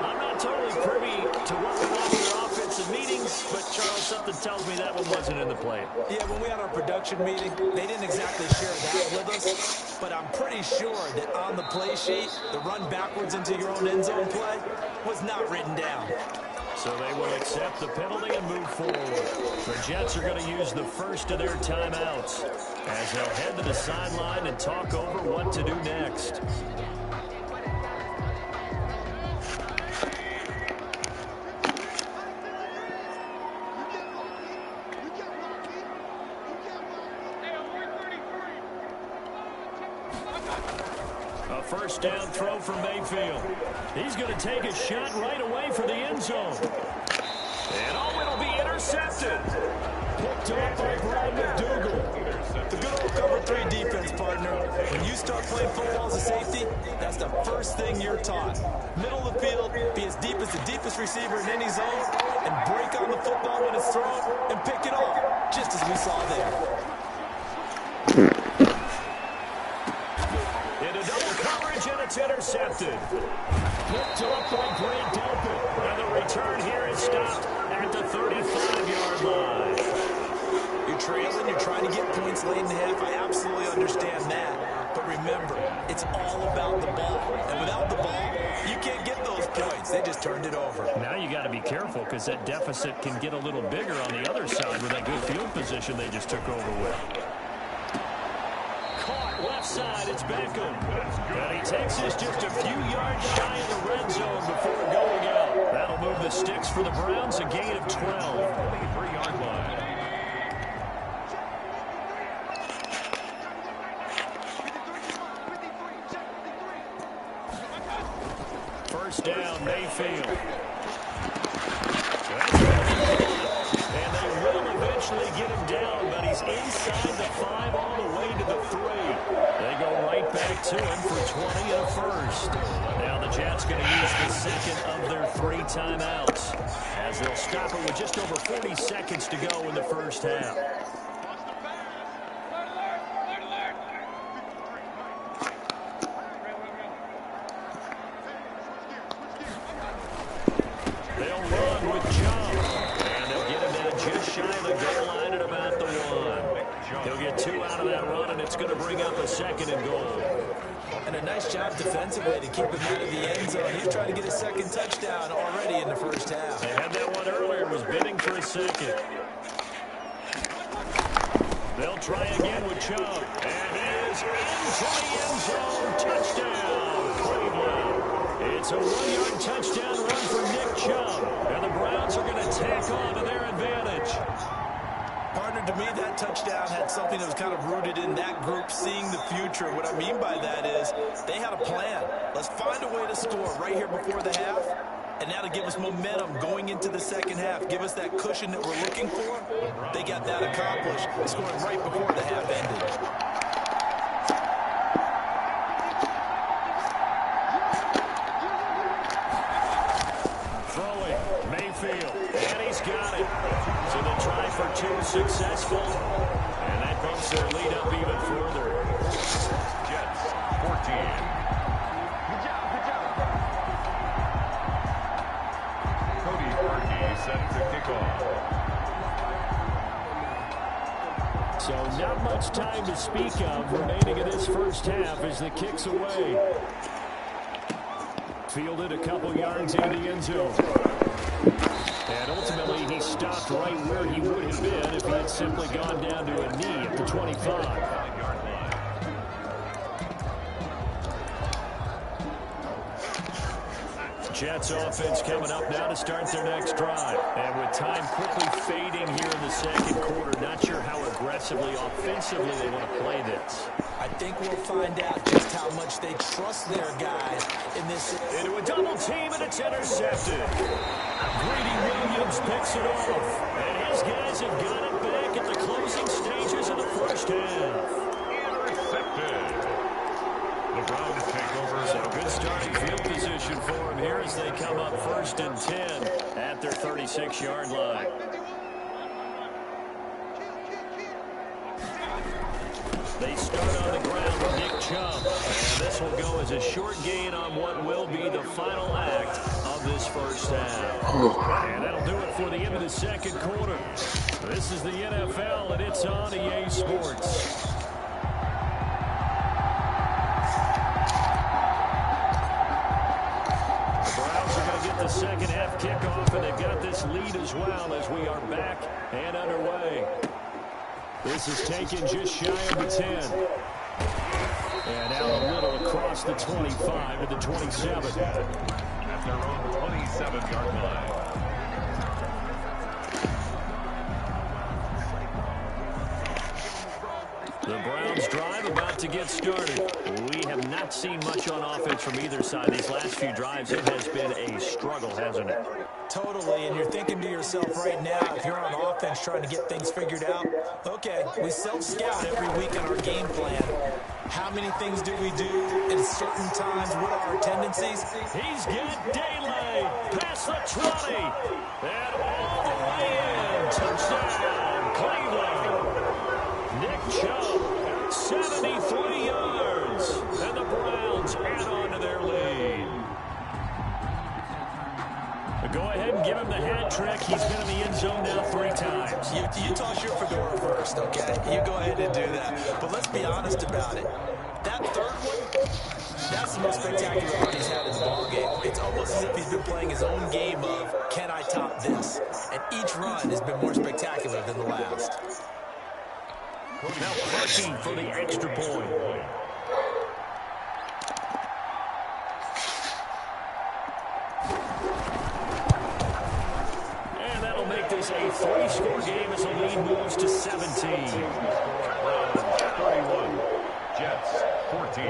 I'm not totally privy to what went on in their offensive meetings, but Charles, something tells me that one wasn't in the play. Yeah, when we had our production meeting, they didn't exactly share that with us, but I'm pretty sure that on the play sheet, the run backwards into your own end zone play was not written down. So they will accept the penalty and move forward. The Jets are going to use the first of their timeouts as they'll head to the sideline and talk over what to do next. A first down throw for Mayfield. He's going to take a shot right away for the end zone. And oh, it'll be intercepted. Picked up by Brad McDougal. The good old cover 3 defense, partner. When you start playing football as a safety, that's the first thing you're taught. Middle of the field, be as deep as the deepest receiver in any zone, and break on the football when it's thrown, and pick it off, just as we saw there. And it's intercepted. Picked up by Grant Delpit. And the return here is stopped at the 35-yard line. You're trailing, you're trying to get points late in the half. I absolutely understand that. But remember, it's all about the ball. And without the ball, you can't get those points. They just turned it over. Now you got to be careful because that deficit can get a little bigger on the other side with that good field position they just took over with. Left side, it's Beckham. And he takes us just a few yards shy of the red zone before going out. That'll move the sticks for the Browns, a gain of 12. 23-yard line. First down, Mayfield. And they will eventually get him down, but he's inside the 5 all the way to the 3. They go right back to him for 20 and a first. Now the Jets going to use the second of their 3 timeouts as they'll stop it with just over 40 seconds to go in the first half. They'll run with Chubb, and they'll get him down just shy of the goal line at about the 1. He'll get 2 out of that run, and it's going to bring up a second and goal. And a nice job defensively to keep him out of the end zone. He's trying to get his second touchdown already in the first half. They had that one earlier, was bidding for a second. They'll try again with Chubb, and he is into the end zone. Touchdown, Cleveland. It's a 1-yard touchdown run for Nick Chubb, and the Browns are going to tack on to their advantage. Partner, to me, that touchdown had something that was kind of rooted in that group seeing the future. What I mean by that is they had a plan. Let's find a way to score right here before the half, and that'll give us momentum going into the second half, give us that cushion that we're looking for. They got that accomplished, scoring right before the half ended. So the try for 2 successful, and that bumps their lead up even further. Jets, 14. So not much time to speak of remaining in this first half as the kick's away. Fielded a couple yards into the end zone. And ultimately, he stopped right where he would have been if he had simply gone down to a knee at the 25. Jets offense coming up now to start their next drive. And with time quickly fading here in the second quarter, not sure how aggressively, offensively they want to play this. I think we'll find out just how much they trust their guys in this. Into a double team, and it's intercepted. Greedy Williams picks it off. And his guys have got it back at the closing stages of the first half. Intercepted. The Browns take over. So good starting field position for them here as they come up 1st and 10 at their 36-yard line. They start on the ground with Nick Chubb. And this will go as a short gain on what will be the final act of this first half. And that'll do it for the end of the second quarter. This is the NFL, and it's on EA Sports. The second half kickoff, and they've got this lead as well as we are back and underway. This is taken just shy of the 10. And out a little across the 25 to the 27. At their own 27-yard line. The Browns drive about to get started. We have not seen much on offense from either side. These last few drives, it has been a struggle, hasn't it? Totally, and you're thinking to yourself right now, if you're on offense trying to get things figured out, okay, we self-scout every week in our game plan. How many things do we do at certain times? What are our tendencies? He's got daylight past the 20. And all the way in. Touchdown, Cleveland. Nick Chubb, 73 yards. And the Browns add on to their lead. Go ahead and give him the hat trick. He's been in the end zone now 3 times. You toss your fedora first, okay? You go ahead and do that. But let's be honest about it. That third one, that's the most spectacular run he's had in the ballgame. It's almost as if he's been playing his own game of, can I top this? And each run has been more spectacular than the last. Now Parkey for the extra point. And that'll make this a 3-score game as the lead moves to 17. 31. Jets 14.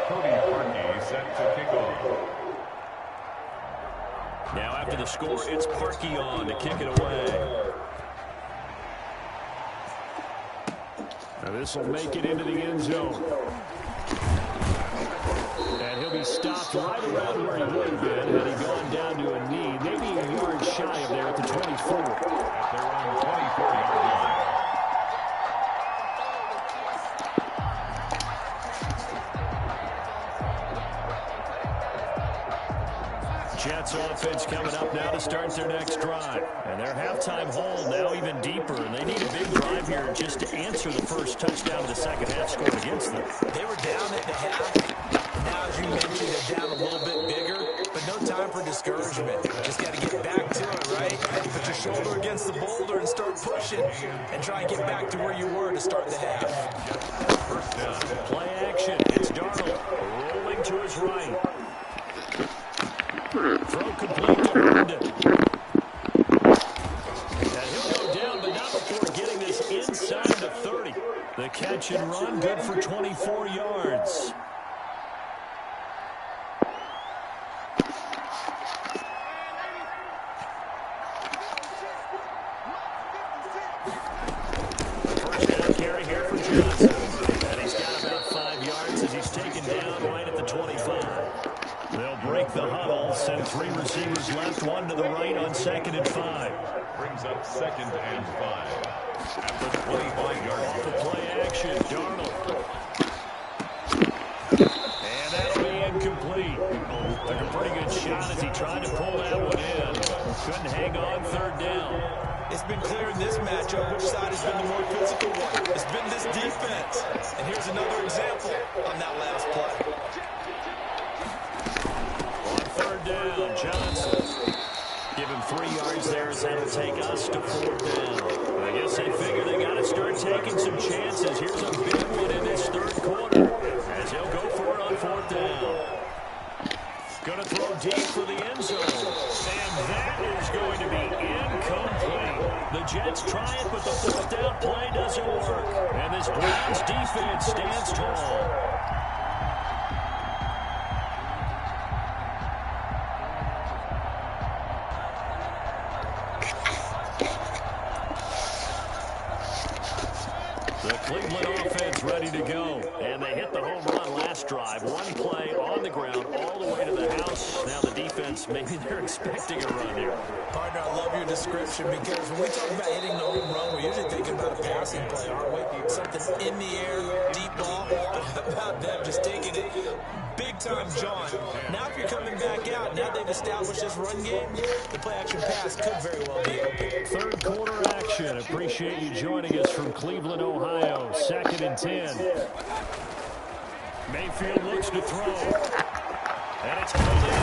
Cody Parkey set to kick off. Now after the score, it's Parkey on to kick it away. Now this will make it into the end zone. And he'll be stopped right around where he would have been had he gone down to a knee. Maybe a yard shy of there at the 24. At their own 24-yard line. Jets offense coming up now to start their next drive. And their halftime hole now even deeper. And they need a big drive here just to answer the first touchdown of the second half scored against them. They were down at the half. Now, as you mentioned, they're down a little bit bigger. But no time for discouragement. Just got to get back to it, right? Put your shoulder against the boulder and start pushing. And try and get back to where you were to start the half. First down. Play action. It's Darnold rolling to his right. Throw complete to Herndon. And he'll go down, but not before getting this inside the 30. The catch and run, good for 24 yards. First down carry here for Johnson. And he's got about 5 yards as he's taken down right at the 25. They'll break the huddle, send 3 receivers left, 1 to the right on 2nd and 5. Brings up 2nd and 5. At the 25-yard line. Off the play action, Darnold. And that'll be incomplete. Took a pretty good shot as he tried to pull that one in. Couldn't hang on 3rd down. It's been clear in this matchup which side has been the more physical one. It's been this defense. And here's another example on that last play. On third down, Johnson. Give him 3 yards there as that'll take us to 4th down. I guess they figure they got to start taking some chances. Here's a big one in this third quarter as he'll go for it on 4th down. Going to throw deep for the end zone. And that is going to be incomplete. The Jets try it, but the 4th down play doesn't work. And this Browns defense stands tall. The Cleveland offense ready to go. And they hit the home run last drive. One play on the ground all the way to the house. Now the defense, maybe they're expecting a run here. Partner, I love your description because when we talk about hitting the home run, we're usually thinking about a passing play, aren't we? Something in the air, deep ball. But how about them just taking it big time, John? Now if you're coming back out, now they've established this run game, the play-action pass could very well be open. Third quarter action. Appreciate you joining us from Cleveland, Ohio. 2nd and 10. Mayfield looks to throw. And it's pulled in.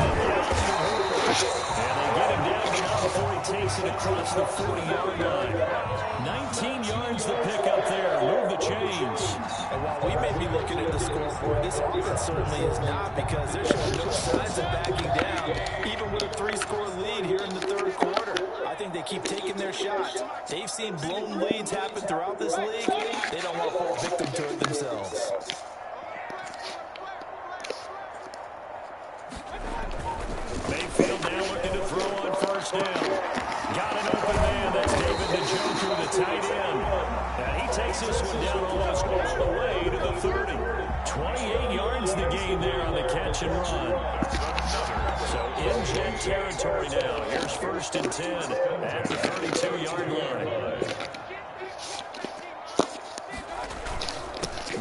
And they get him down, but not before he takes it across the 40-yard line. 19 yards the pick up there. Move the chains. And while we may be looking at the scoreboard, this offense certainly is not, because they're showing no signs of backing down, even with a 3-score lead here in the third quarter. I think they keep taking their shots. They've seen blown leads happen throughout this league. They don't want to fall victim to it themselves. Mayfield now looking to throw on 1st down. Got an open man. That's David Njoku, the tight end. And he takes this one down almost all the way to the 30. 28 yards the gain there on the catch and run. So in Jet territory now. Here's 1st and 10 at the 32-yard line.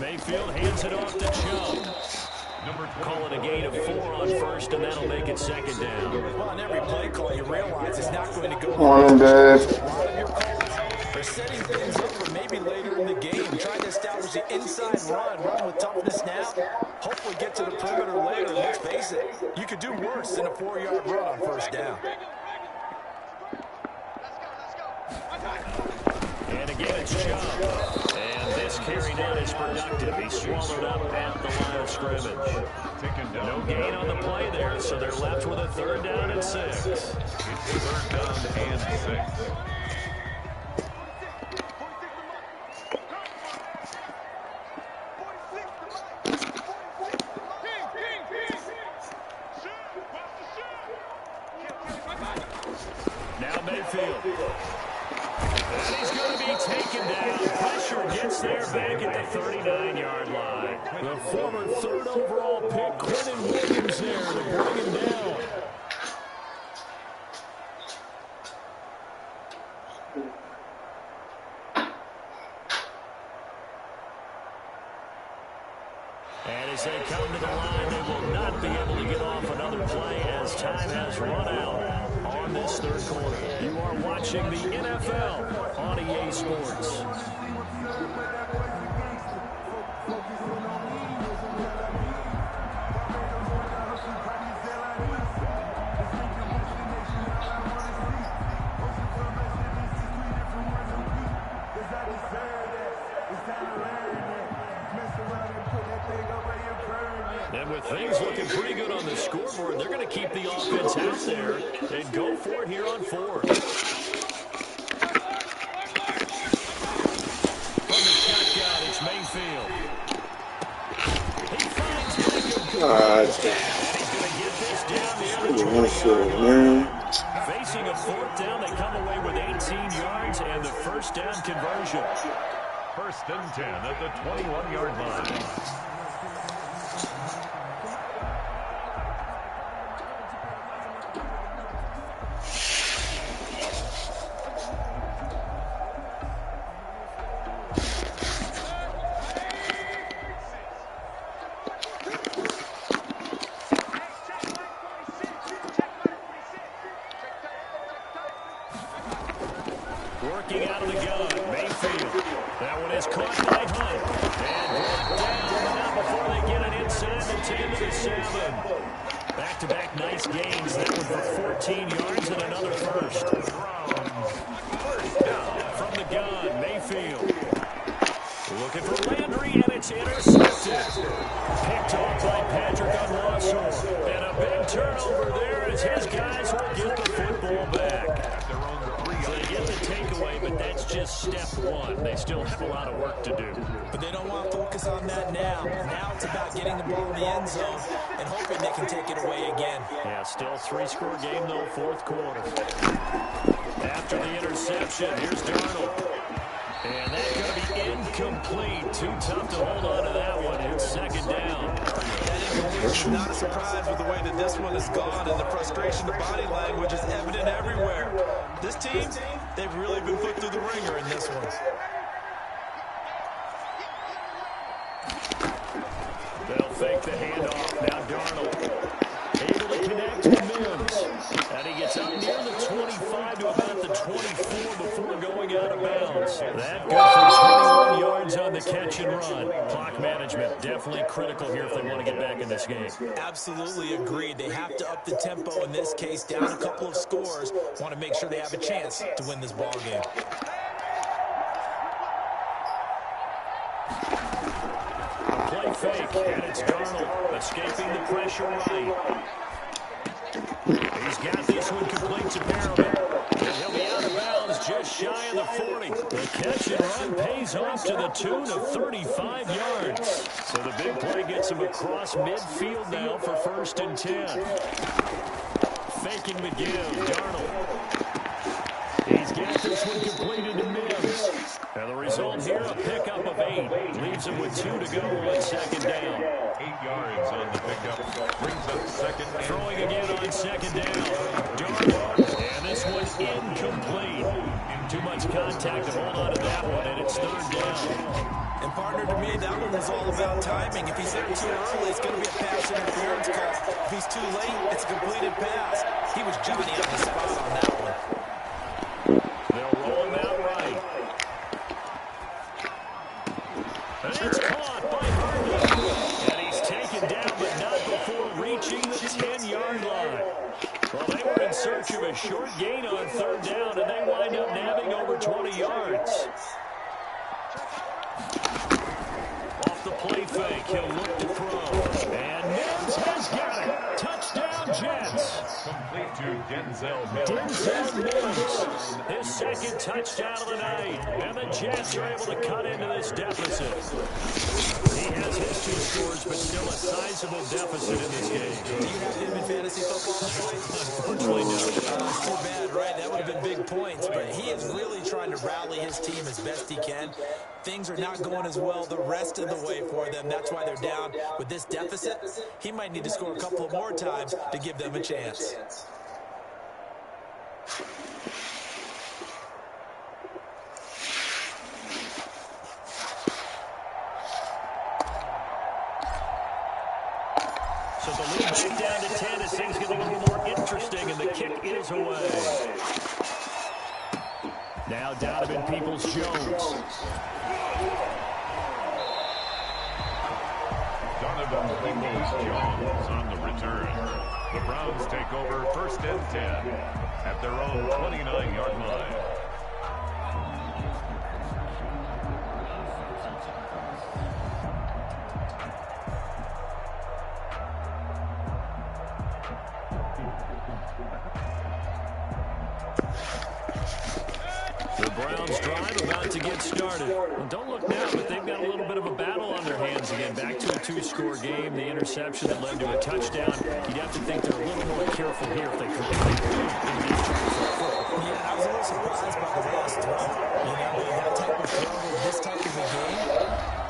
Mayfield hands it off to Chubb. Call it a gain of 4 on 1st, and that'll make it 2nd down. Well, on every play call, you realize it's not going to go Morning, Dave. a lot of your calls. They're setting things up for maybe later in the game, trying to establish the inside run with toughness now. Hopefully get to the perimeter later. Let's face it, you could do worse than a 4-yard run on 1st down. And again, it's Chubb. And this carry down is productive. He's swallowed up at the line of scrimmage. No gain on the play there, so they're left with a 3rd down and 6. It's 3rd down and 6. Now Mayfield. And he's going to be taken down. Pressure gets there back at the 39-yard line. The former 3rd overall pick, Quentin Williams there to bring him down. And as they come to the line, they will not be able to get off another play as time has run out on this 3rd quarter. You are watching the NFL on EA Sports. And with things looking pretty good on the scoreboard, they're going to keep the offense out there and go for it here on 4th. From the shotgun, it's Mayfield. He finds Jacob. And he's going to get this down the other 20-yard line. Facing a 4th down, they come away with 18 yards and the 1st down conversion. 1st and 10 at the 21-yard line. Working out of the gun, Mayfield. That one is caught by Hunt. And brought down, but not before they get it inside the 10 to the 7. Back-to-back nice gains. That one for 14 yards and another first. First down from the gun, Mayfield. Looking for Landry, and it's intercepted. Picked off by Patrick Unlawsor. And a big turnover there as his guys will get the football back. So they get the takeaway, but that's just step one. They still have a lot of work to do. But they don't want to focus on that now. Now it's about getting the ball in the end zone and hoping they can take it away again. Yeah, still 3-score game, though, fourth quarter. After the interception, here's Darnold. And that's going to be incomplete. Too tough to hold on to that one. It's second down. That incompletion is not a surprise with the way that this one has gone, and the frustration, the body language is evident everywhere. This team, they've really been put through the ringer in this one. They'll fake the handoff. Now Darnold able to connect to Mims. And he gets up near the 25 to about the 24 before going out of bounds. That good for 21 yards on the catch and run. Clock management definitely critical here if they want to get back in this game. Absolutely agreed. They have to up the tempo in this case, down a couple of scores. Want to make sure they have a chance to win this ball game. Play fake, and it's Darnold escaping the pressure right. He's got this one complete to Perriman. And he'll be out of bounds just shy of the 40. The catch and run pays off to the tune of 35 yards. So the big play gets him across midfield now for 1st and 10. Faking McGill, Darnold. He's got this one completed to Mims. And the result here, a pickup of 8. Leaves him with 2 to go on second down. 8 yards on the pickup. Brings up second. Throwing again on second down. Darnold. And this one incomplete. Too much contact to hold on to that one, and it's 3rd down. And partner, to me, that one was all about timing. If he's there too early, it's going to be a pass interference call. If he's too late, it's a completed pass. He was Johnny on the spot on that one. They'll roll him out right. And it's caught by Harden. And he's taken down, but not before reaching the 10-yard line. Well, they were in search of a short gain on 3rd down, and they wind up nabbing over 20 yards. Off the play fake, he'll look to throw. And Mims has got it. Touchdown, Jets. Complete to Denzel Mims. Denzel Mims, his 2nd touchdown of the night. And the Jets are able to cut into this deficit. He has his 2 scores, but still a sizable deficit in this game. Do you have him in fantasy football? Unfortunately, no. It's too bad, right? That would have been big points, but he is really trying to rally his team as best he can. Things are not going as well the rest of the way for them. That's why they're down. With this deficit, he might need to score a couple more times to give them a chance. So the lead back down to 10 as things get a little more interesting, and the kick is away. Now Donovan Peoples-Jones. Donovan Peoples-Jones on the return. The Browns take over 1st and 10 at their own 29-yard line. The Browns drive about to get started. Well, don't look now, but they've got a little bit of a battle on their hands again. Back to a 2-score game. The interception that led to a touchdown. You'd have to think they're a little more careful here if they could. Yeah, I was a little surprised by the last throw. You know, that type of throw, this type of a game,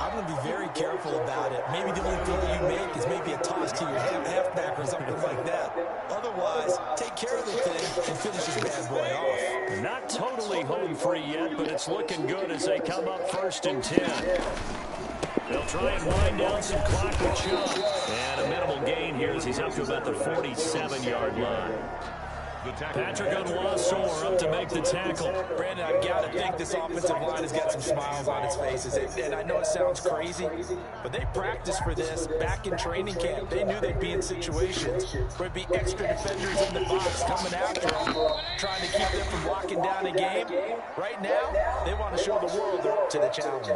I'm going to be very careful about it. Maybe the only throw you make is maybe a toss to your halfback or something like that. Otherwise, take care of the thing and finish this bad boy off. Not totally home free yet, but it's looking good as they come up 1st and 10. They'll try and wind down some clock with Chubb. And a minimal gain here as he's up to about the 47-yard line. the tackle. Patrick Onwuasor up to make the tackle. Brandon, I've got to think this offensive line has got some smiles on its faces. And I know it sounds crazy, but they practiced for this back in training camp. They knew they'd be in situations where it'd be extra defenders in the box coming after them, trying to keep them from locking down a game. Right now, they want to show the world they're up to the challenge.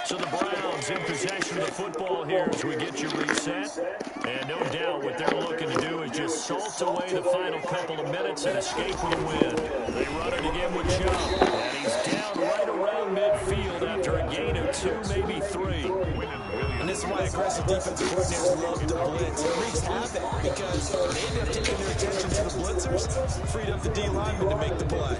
So the Browns in possession of the football here as we get you reset. And no doubt what they're looking to do is just salt away the final couple of minutes and escape with a win. They run it again with Chubb. And he's down right around midfield after a gain of 2, maybe 3. And this is why aggressive defensive coordinators love to blitz. It wreaks havoc because they end up taking their attention to the blitzers, freed up the D lineman to make the play.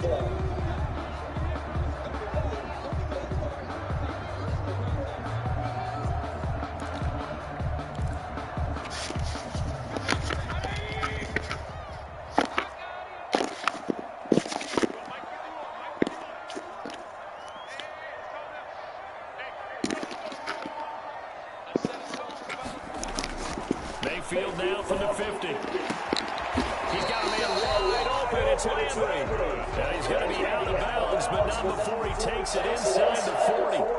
Mayfield now from the 50. He's got a man wide open. It's Landry. Now he's going to be out of bounds, but not before he takes it inside the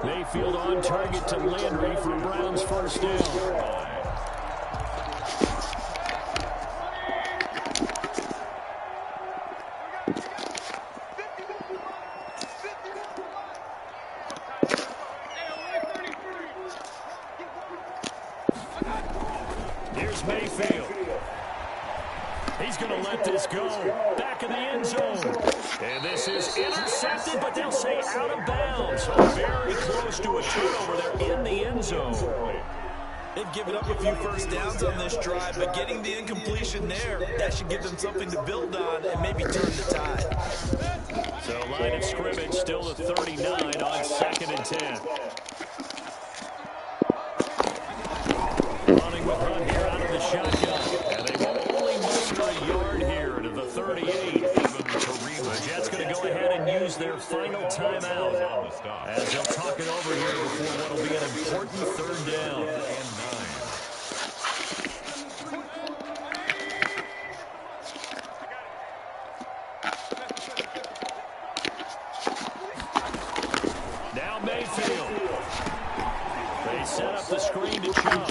40. Mayfield on target to Landry for Browns first down. Here's Mayfield. He's going to let this go. Back in the end zone. And this is intercepted, but they'll say out of bounds. So very close to a turnover there in the end zone. They've given up a few first downs on this drive, but getting the incompletion there, that should give them something to build on and maybe turn the tide. So line of scrimmage still at 39 on 2nd and 10. Running with Hunt here out of the shotgun. And they will only muster a yard here to the 38. The Jets going to go ahead and use their final timeout as they'll talk it over here before what will be an important 3rd down. Now Mayfield. They set up the screen to Chubb.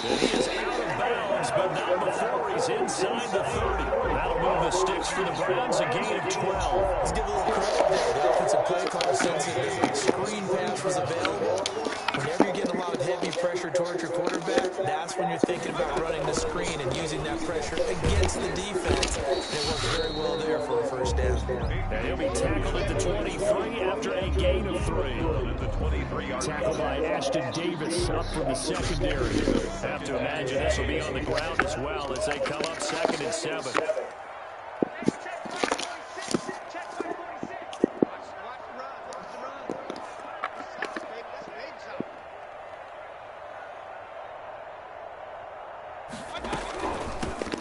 And he is out of bounds, but not before he's inside the 30. That'll move the sticks for the Browns, a gain of 12. Let's give a little credit there. The offensive play call sense that the screen pass was available. Whenever you're getting a lot of heavy pressure towards your quarterback, that's when you're thinking about running the screen and using that pressure against the defense. It worked very well there for a first down. And he'll be tackled at the 23 after a gain of 3. Tackled by Ashton Davis up from the secondary. Have to imagine this will be on the ground as well as they come up 2nd and 7.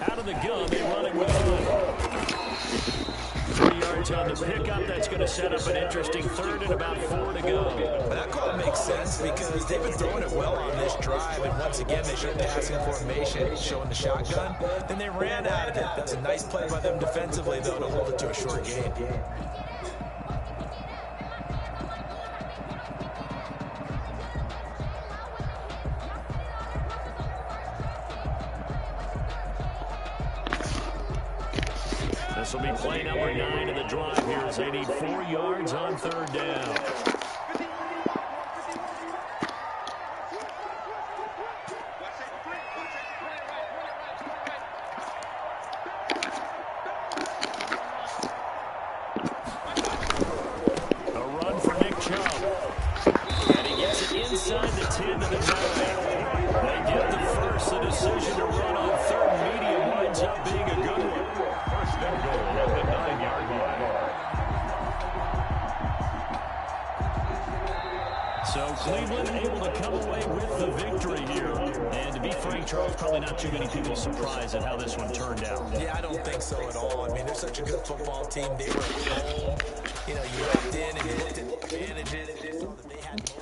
Out of the gun, they run it with Hunt. 3 yards on the pickup. That's going to set up an interesting 3rd and about 4 to go. That call makes sense because they've been throwing it well on this drive, and once again they showed passing formation, showing the shotgun. Then they ran out of it. That's a nice play by them defensively, though, to hold it to a short gain. This will be play number 9 of the drive here as they need 4 yards on 3rd down. A run for Nick Chubb. And he gets it inside the 10 to the 9. They get the first. The decision to run on 3rd medium winds up being a good one. First and goal at the 9-yard line. So Cleveland able to come away with the victory here. And to be frank, Charles, probably not too many people surprised at how this one turned out. Yeah, I don't think so at all. I mean, they're such a good football team. They were at home. You know, you walked in and you looked at the advantages.